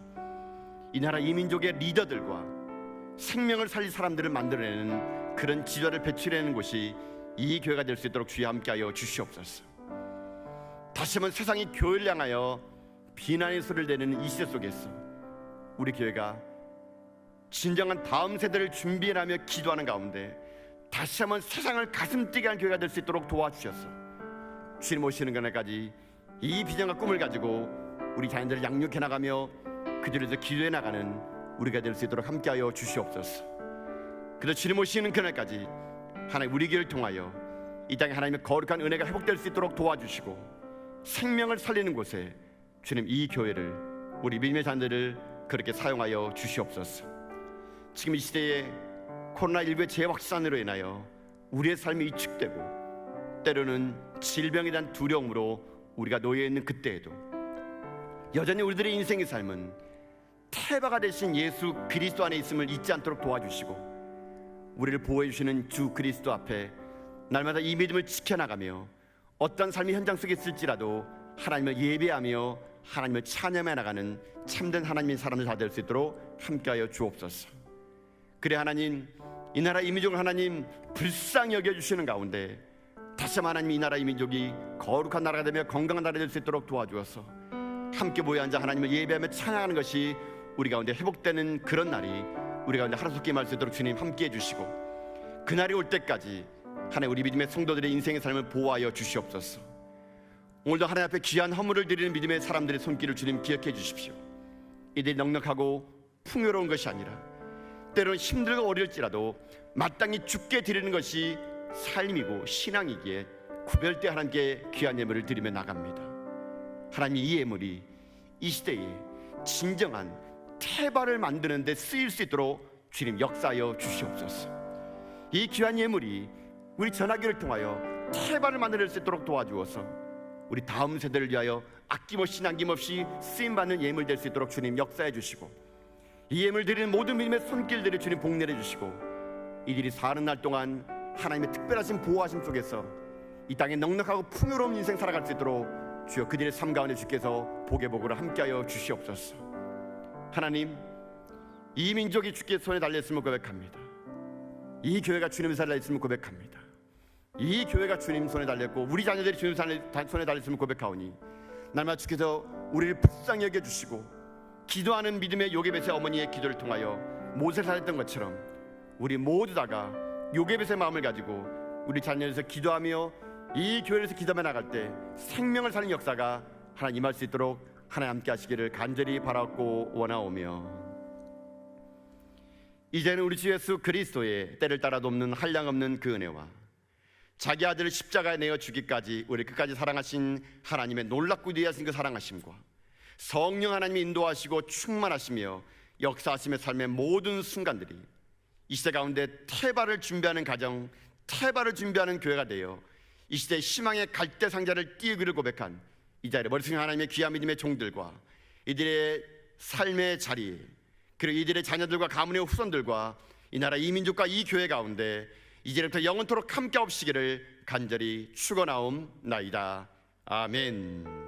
이 나라 이민족의 리더들과 생명을 살릴 사람들을 만들어내는 그런 지도자를 배출해내는 곳이 이 교회가 될 수 있도록 주여 함께하여 주시옵소서. 다시 한번 세상이 교회를 향하여 비난의 소리를 내는 이 시대 속에서 우리 교회가 진정한 다음 세대를 준비하며 기도하는 가운데 다시 한번 세상을 가슴 뛰게 하는 교회가 될 수 있도록 도와주셔서 주님 오시는 그날까지 이 비전과 꿈을 가지고 우리 자녀들을 양육해 나가며 그들에서 기도해 나가는 우리가 될 수 있도록 함께하여 주시옵소서. 그래서 주님 오시는 그날까지 하나님 우리 교회를 통하여 이 땅에 하나님의 거룩한 은혜가 회복될 수 있도록 도와주시고 생명을 살리는 곳에 주님 이 교회를 우리 믿음의 자녀들을 그렇게 사용하여 주시옵소서. 지금 이 시대에 코로나19의 재확산으로 인하여 우리의 삶이 위축되고 때로는 질병에 대한 두려움으로 우리가 놓여있는 그때에도 여전히 우리들의 인생의 삶은 태바가 되신 예수 그리스도 안에 있음을 잊지 않도록 도와주시고 우리를 보호해 주시는 주 그리스도 앞에 날마다 이 믿음을 지켜나가며 어떤 삶의 현장 속에 있을지라도 하나님을 예배하며 하나님을 찬양해 나가는 참된 하나님의 사람들 다 될 수 있도록 함께하여 주옵소서. 그래 하나님, 이 나라 이민족을 하나님 불쌍히 여겨주시는 가운데 다시 한번 하나님 이 나라 이민족이 거룩한 나라가 되며 건강한 나라가 될 수 있도록 도와주어서 함께 모여 앉아 하나님을 예배하며 찬양하는 것이 우리 가운데 회복되는 그런 날이 우리 가운데 하루속히 임할 수 있도록 주님 함께해 주시고 그날이 올 때까지 하나님 우리 믿음의 성도들의 인생의 삶을 보호하여 주시옵소서. 오늘도 하나님 앞에 귀한 헌물을 드리는 믿음의 사람들의 손길을 주님 기억해 주십시오. 이들이 넉넉하고 풍요로운 것이 아니라 때로는 힘들고 어려울지라도 마땅히 주께 드리는 것이 삶이고 신앙이기에 구별되어 하나님께 귀한 예물을 드리며 나갑니다. 하나님 이 예물이 이 시대에 진정한 태바를 만드는 데 쓰일 수 있도록 주님 역사하여 주시옵소서. 이 귀한 예물이 우리 전하기를 통하여 태바를 만들 수 있도록 도와주어서 우리 다음 세대를 위하여 아낌없이 남김없이 쓰임받는 예물 될 수 있도록 주님 역사해 주시고 이 예물 드리는 모든 믿음의 손길들을 주님 복내려 주시고 이들이 사는 날 동안 하나님의 특별하신 보호하심 속에서 이 땅에 넉넉하고 풍요로운 인생 살아갈 수 있도록 주여 그들의 삶 가운데 주께서 복의 복으로 함께하여 주시옵소서. 하나님 이 민족이 주께 손에 달려있음을 고백합니다. 이 교회가 주님의 손에 달려있음을 고백합니다. 이 교회가 주님 손에 달렸고 우리 자녀들이 주님 손에 달렸음을 고백하오니 날마다 주께서 우리를 불쌍히 여겨주시고 기도하는 믿음의 요게벳의 어머니의 기도를 통하여 모세를 살렸던 것처럼 우리 모두 다가 요게벳의 마음을 가지고 우리 자녀에서 기도하며 이 교회에서 기도하며 나갈 때 생명을 사는 역사가 하나님 임할 수 있도록 하나님 함께 하시기를 간절히 바라고 원하오며 이제는 우리 주 예수 그리스도의 때를 따라 돕는 한량없는 그 은혜와 자기 아들을 십자가에 내어 주기까지 우리 끝까지 사랑하신 하나님의 놀랍고 위대하신 그 사랑하심과 성령 하나님이 인도하시고 충만하시며 역사하심의 삶의 모든 순간들이 이 시대 가운데 태발을 준비하는 가정, 태발을 준비하는 교회가 되어 이 시대의 희망의 갈대 상자를 띄우기를 고백한 이 자리에 머리숙인 하나님의 귀한 믿음의 종들과 이들의 삶의 자리, 그리고 이들의 자녀들과 가문의 후손들과 이 나라 이 민족과 이 교회 가운데 이제부터 영원토록 함께 없시기를 간절히 축원하옵나이다. 아멘.